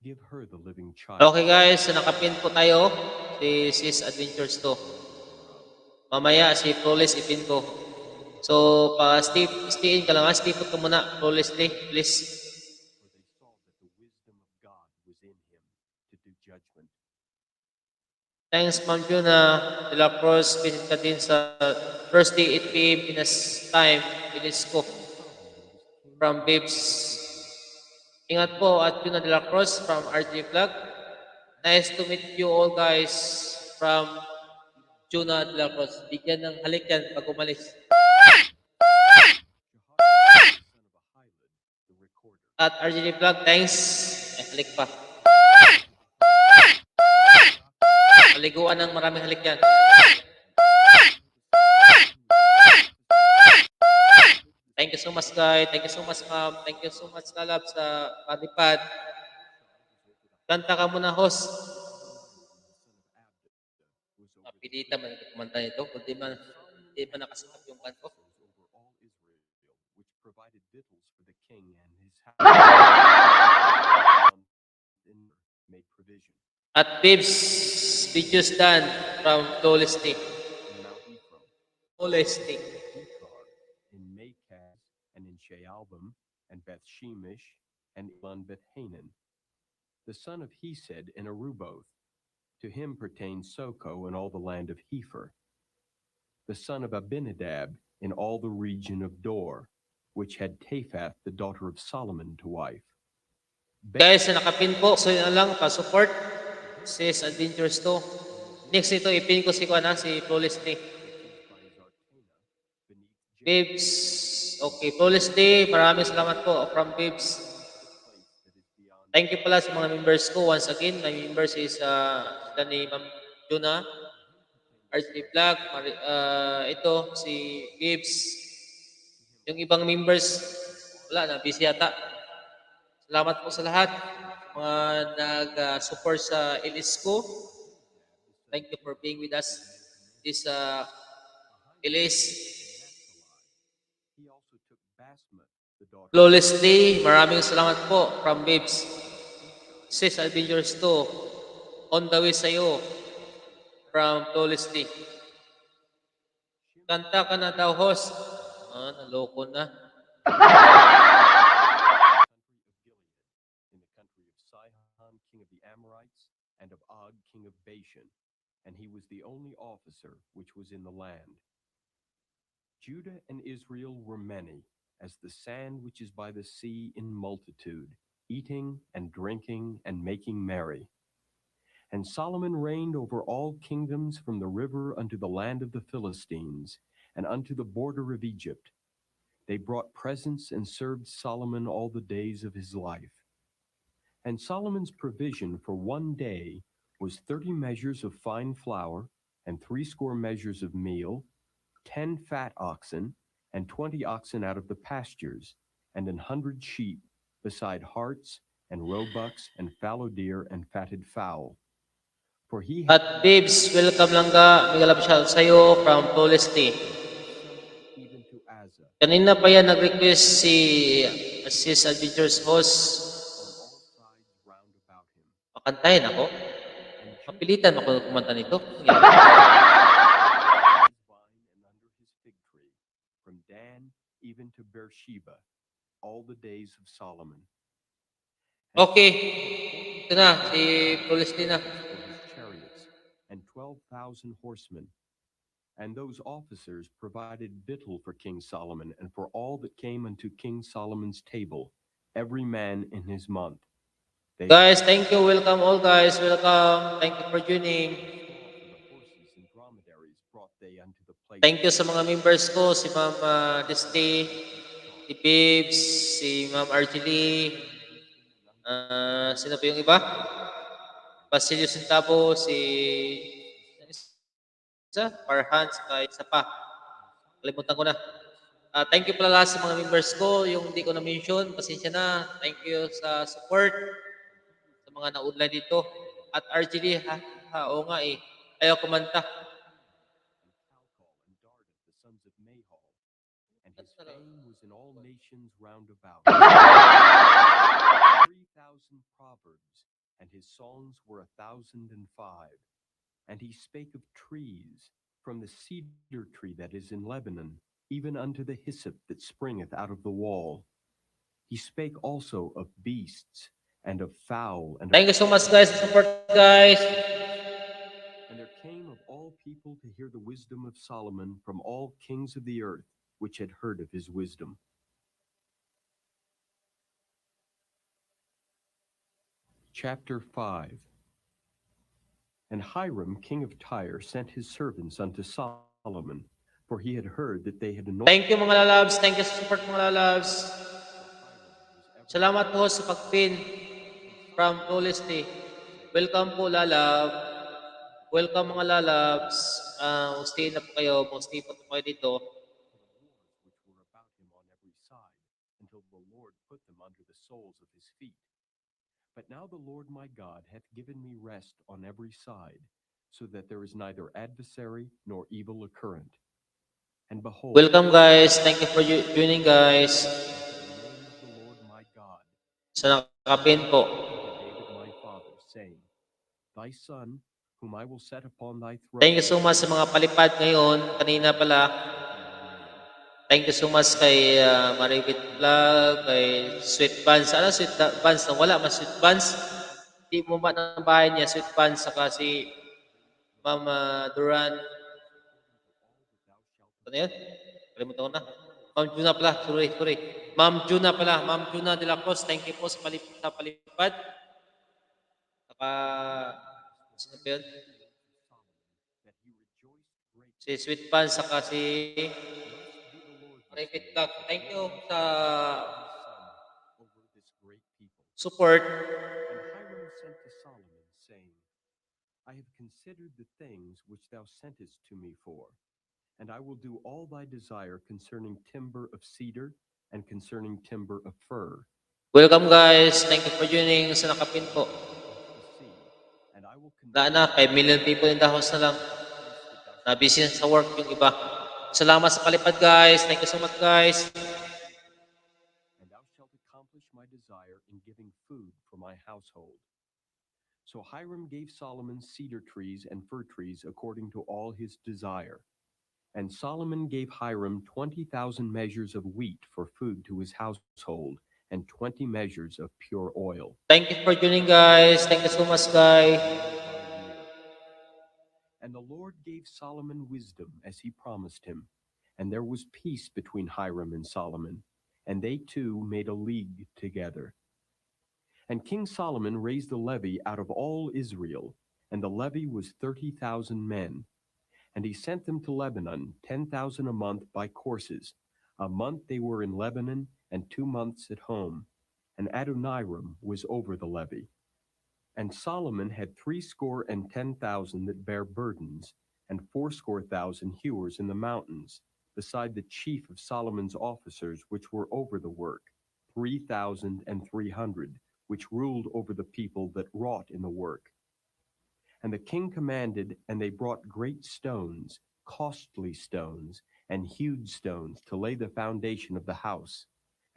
give her the living child. Okay guys, so nakapin po tayo. Si Sis Adventures to. Mamaya si Flawless ipin ko. So, stay in ka lang ha. Stay put ka muna. Flawlessly, please. For they saw that the wisdom of God was in him to do judgment. Thanks, Ma'am Juna. De la Cruz, visit ka din sa Thursday, 8 p.m. Pinas time. Bilis ko. From Babes. Ingat po at Juna de la Cruz from RJ Vlog. Nice to meet you all guys from Juna de la Cruz. Bigyan ng halik yan pag umalis. The recorder. At RJ Vlog, thanks. Ay, halik pa. Paliguan ng maraming halik yan. Thank you so much, guys. Thank you so much, ma'am. Thank you so much, lalab, sa padipad. Kanta ka muna, host. Napilita man kumanta nito. Kung di man nakasikat yung kanto. Over all Israel, which provided victuals for the king and his house. Made provision. At Bibs, videos done from Flawless Day. In Mount Ephraim, Flawless Day. Ethar, in Makaz, and in Shealbim, and Beth Shemesh, and Elon Beth Hanan. The son of Hesed in Aruboth. To him pertains Soko and all the land of Hepher. The son of Abinadab in all the region of Dor, which had Taphath the daughter of Solomon to wife. Guys, na nakapin po. So yun na lang, pa-support. Sis Adventures to. Next ito, ipin ko si Kuana, si Flawless Day. Babes. Okay, Flawless Day. Maraming salamat po from Babes. Thank you pala sa mga members ko. Once again, my members is sila ni Ma'am Juna, RJ Vlog, ito, si Babes. Yung ibang members, wala na, busy yata. Salamat po sa lahat. Mga nag-support sa LS ko. Thank you for being with us. This LS. He also took Basmath, the daughter Flawless Day. Maraming salamat po from Babes. Sis Adventures 2. On the way sa'yo. From Flawless Day. Kanta ka na daw, host. Naloko na. in the country of Sihon, king of the Amorites, and of Og, king of Bashan, and he was the only officer which was in the land. Judah and Israel were many, as the sand which is by the sea in multitude, eating and drinking and making merry. And Solomon reigned over all kingdoms from the river unto the land of the Philistines, and unto the border of Egypt. They brought presents and served Solomon all the days of his life. And Solomon's provision for one day was 30 measures of fine flour, and 60 measures of meal, 10 fat oxen, and 20 oxen out of the pastures, and 100 sheep, beside harts, and roebucks, and fallow deer, and fatted fowl. For he had At Babes, welcome lang ka. May galap siya sa'yo from Flawless Day. even to Asa, Kanina pa yan nag-request si Sis Adventures host. on all sides round about him. Pakantahin ako. Mapilitan ako kumanta nito. His vine and under his fig tree, from Dan even to Beersheba, all the days of Solomon. Okay. Ito na, si Prolestin na. For his chariots and 12,000 horsemen. And those officers provided victual for King Solomon and for all that came unto King Solomon's table, every man in his month. They Guys, thank you. Welcome all guys. Welcome. Thank you for joining. for the horses and dromedaries brought they unto the place. Thank you sa mga members ko, si Ma'am Desti, si Bibs, si Ma'am Argely, sino pa yung iba? Basilio Sintabo, si isa, Farhan, saka isa pa. Kalimutan ko na. Thank you pala lahat sa mga members ko. Yung hindi ko na-mention, pasensya na. Thank you sa support sa mga na-online dito. At RGD, oo nga eh. Ayaw kumanta. And Calcol and Darda, the sons of Mahol, and his fame was in all nations round about. 3,000 proverbs, and his songs were 1,005. And he spake of trees, from the cedar tree that is in Lebanon, even unto the hyssop that springeth out of the wall. He spake also of beasts, and of fowl, and Thank you so much guys sa support guys. And there came of all people to hear the wisdom of Solomon from all kings of the earth, which had heard of his wisdom. Chapter 5. And Hiram, king of Tyre, sent his servants unto Solomon, for he had heard that they had anointed. Thank you mga lalabs. Thank you sa support mga lalabs. Salamat po sa pag-pin from Prolestin. Welcome po lalab. Welcome mga lalabs. Stay na po kayo. Stay po kayo dito. Which were about him on every side, until the Lord put them under the soles of his feet. But now the Lord my God hath given me rest on every side, so that there is neither adversary nor evil occurrent. And behold, Welcome guys. Thank you for joining guys. the name of the Lord my God, Sa nakapin po. to David my father, saying, Thy son, whom I will set upon thy throne, Thank you so much sa mga palipad ngayon. Kanina pala. Thank you so much kay Maribit Vlog, kay Sweet Buns. Ano Sweet Buns? Wala man Sweet Buns. Hindi mo ba ng bahay niya, Sweet Buns, saka si Mama Duran. Ano yun? Kalimutan ko na. Ma'am Juna pala. Sorry. Ma'am Juna pala. Ma'am Juna de la Cruz. Thank you po sa palipad. Saka, sino pa yun? that he rejoiced greatly. Si Sweet Buns, saka si Blessed be the Lord this Maribit day, Vlog. Thank you sa over this great people. support. And Hiram sent to Solomon, saying, I have considered the things which thou sentest to me for, and I will do all thy desire concerning timber of cedar and concerning timber of fir. Welcome guys. Thank you for joining sa nakapin po. And I will Wala na, 5 million people in the house na lang. Na busy na sa work yung iba. Salamat sa palipad guys. Thank you so much guys. and thou shalt accomplish my desire in giving food for my household. So Hiram gave Solomon cedar trees and fir trees according to all his desire. And Solomon gave Hiram 20,000 measures of wheat for food to his household, and 20 measures of pure oil. Thank you for joining guys. Thank you so much guys. And the Lord gave Solomon wisdom as he promised him. And there was peace between Hiram and Solomon, and they two made a league together. And King Solomon raised a levy out of all Israel, and the levy was 30,000 men. And he sent them to Lebanon, 10,000 a month by courses. A month they were in Lebanon, and 2 months at home. And Adoniram was over the levy. And Solomon had 70,010 that bare burdens, and 80,000 hewers in the mountains, beside the chief of Solomon's officers which were over the work, 3,300, which ruled over the people that wrought in the work. And the king commanded, and they brought great stones, costly stones, and hewed stones to lay the foundation of the house.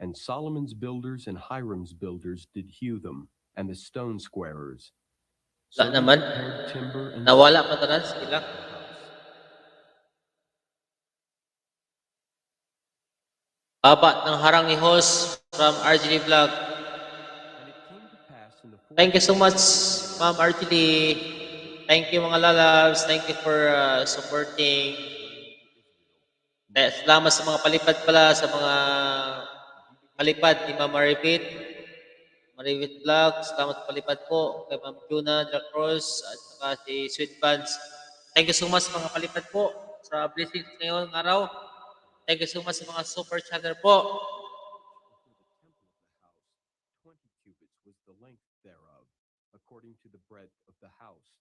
And Solomon's builders and Hiram's builders did hew them, and the stone squarers. So Wala they naman. prepared timber and Nawala pa tanan sila. the house. And the king commanded, and they brought great stones, costly stones, and hewed stones to lay the foundation of the house. And Solomon's builders and Hiram's builders did hew them, and the stone squarers. So they prepared timber and the house. Baba ng harang ni host from RGD Vlog. And it came to pass in the Thank you so 14th much, year Ma'am RGD. Thank you mga lalabs. Thank you for supporting. Salamat sa mga palipad pala, sa mga palipad ni Ma'am Maripit. Maripit Vlog. Salamat sa palipad po kay Ma'am Juna de la Cruz at saka si Sweet Buns. Thank you so much mga palipad po sa blessings ngayong araw. Thank you so much sa mga super chatter po. before the temple of the house, 20 cubits was the length thereof, according to the breadth of the house,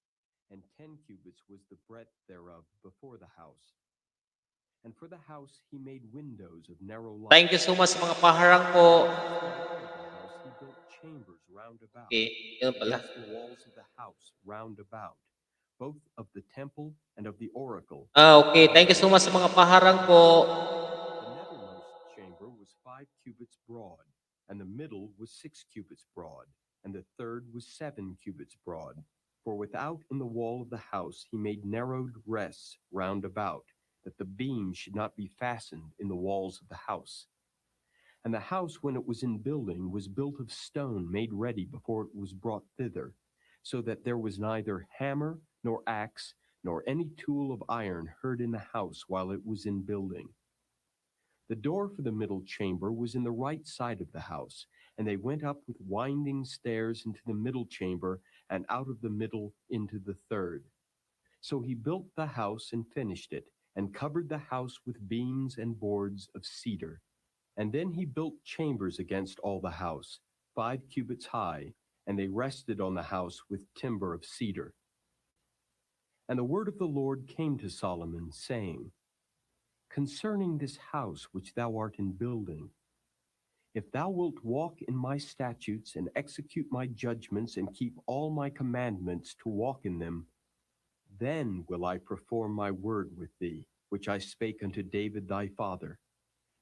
and 10 cubits was the breadth thereof before the house. And for the house he made windows of narrow light. Thank you so much sa mga paharang po. Against the wall of the house he built chambers round about. Okay, yun pala. Against the walls of the house round about, both of the temple and of the oracle. Okay. Thank you so much sa mga paharang po. The nethermost chamber was 5 cubits broad, and the middle was 6 cubits broad, and the third was 7 cubits broad. For without in the wall of the house he made narrowed rests round about, that the beams should not be fastened in the walls of the house. And the house, when it was in building, was built of stone made ready before it was brought thither, so that there was neither hammer nor axe nor any tool of iron heard in the house while it was in building. The door for the middle chamber was in the right side of the house, and they went up with winding stairs into the middle chamber, and out of the middle into the third. So he built the house and finished it, and covered the house with beams and boards of cedar. And then he built chambers against all the house, 5 cubits high, and they rested on the house with timber of cedar. And the word of the Lord came to Solomon, saying, Concerning this house which thou art in building, if thou wilt walk in my statutes and execute my judgments and keep all my commandments to walk in them, then will I perform my word with thee, which I spake unto David thy father.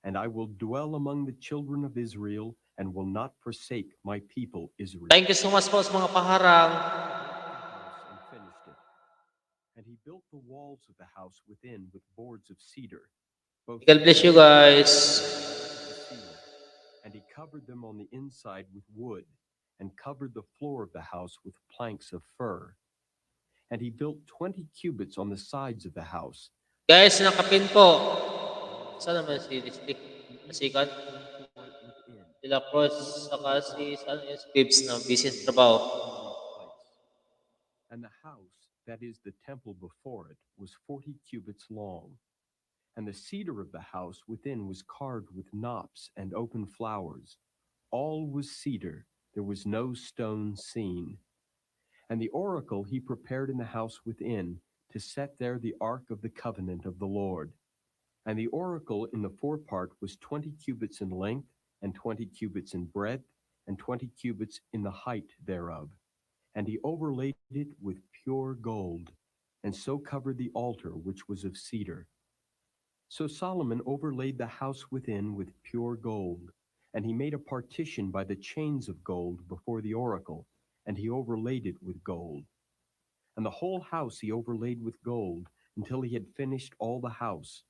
And I will dwell among the children of Israel, and will not forsake my people Israel. Thank you so much po sa mga paharang. The house and finished it. And he built the walls of the house within with boards of cedar. Both God bless you guys. and he covered them on the inside with wood, and covered the floor of the house with planks of fir. And he built 20 cubits on the sides of the house. Guys, nakapin po. Saan naman si District? Nasikat? De la Cruz, saka si saan yung Bibs na busy sa trabaho. And the house, that is the temple before it, was 40 cubits long. And the cedar of the house within was carved with knops and open flowers. All was cedar, there was no stone seen. And the oracle he prepared in the house within, to set there the ark of the covenant of the Lord. And the oracle in the forepart was 20 cubits in length, and 20 cubits in breadth, and 20 cubits in the height thereof. And he overlaid it with pure gold, and so covered the altar which was of cedar. So Solomon overlaid the house within with pure gold, and he made a partition by the chains of gold before the oracle, and he overlaid it with gold. And the whole house he overlaid with gold, until he had finished all the house.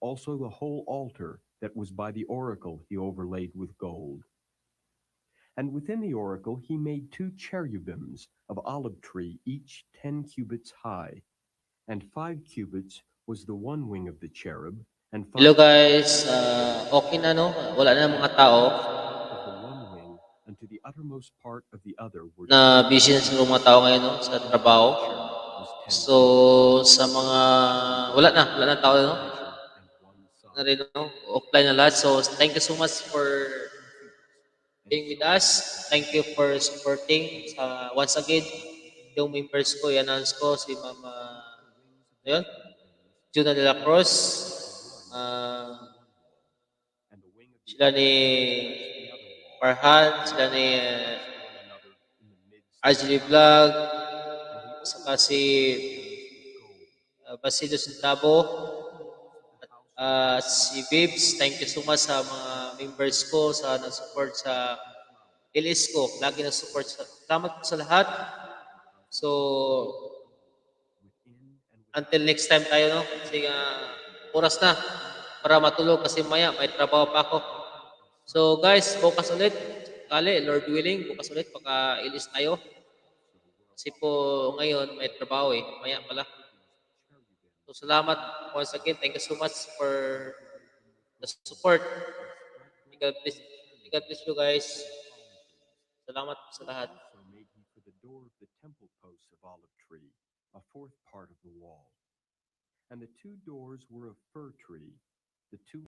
Also the whole altar that was by the oracle he overlaid with gold. And within the oracle he made 2 cherubims of olive tree, each 10 cubits high, and 5 cubits was the one wing of the cherub, and 5 Hello guys, okay na no? Wala na mga tao of the one wing unto the uttermost part of the other were na busy na siguro mga tao ngayon no? Sa trabaho. So, sa mga wala na tao no? Na rin no? Offline na lahat. So, thank you so much for being with us. Thank you for supporting. Once again, yung members ko, i-announce ko si Mama, ayun, Juna de la Cruz, sila ni Farhan, sila ni RGD Vlog, saka si Basilio Sintabo, at si Bibs. Thank you so much sa mga members ko sa nag-support sa LS ko. Lagi nag-support. Salamat po sa lahat. So, until next time tayo, no? Kasi oras na. para matulog kasi maya may trabaho pa ako. So guys, bukas ulit. Kali, Lord willing, bukas ulit pagka-ilis tayo. Kasi po ngayon may trabaho maya pala. So salamat once again. Thank you so much for the support. May God bless you guys. Salamat sa lahat. Also made he for the door of the temple posts of olive tree, a fourth part of the wall. And the two doors were of fir tree. The two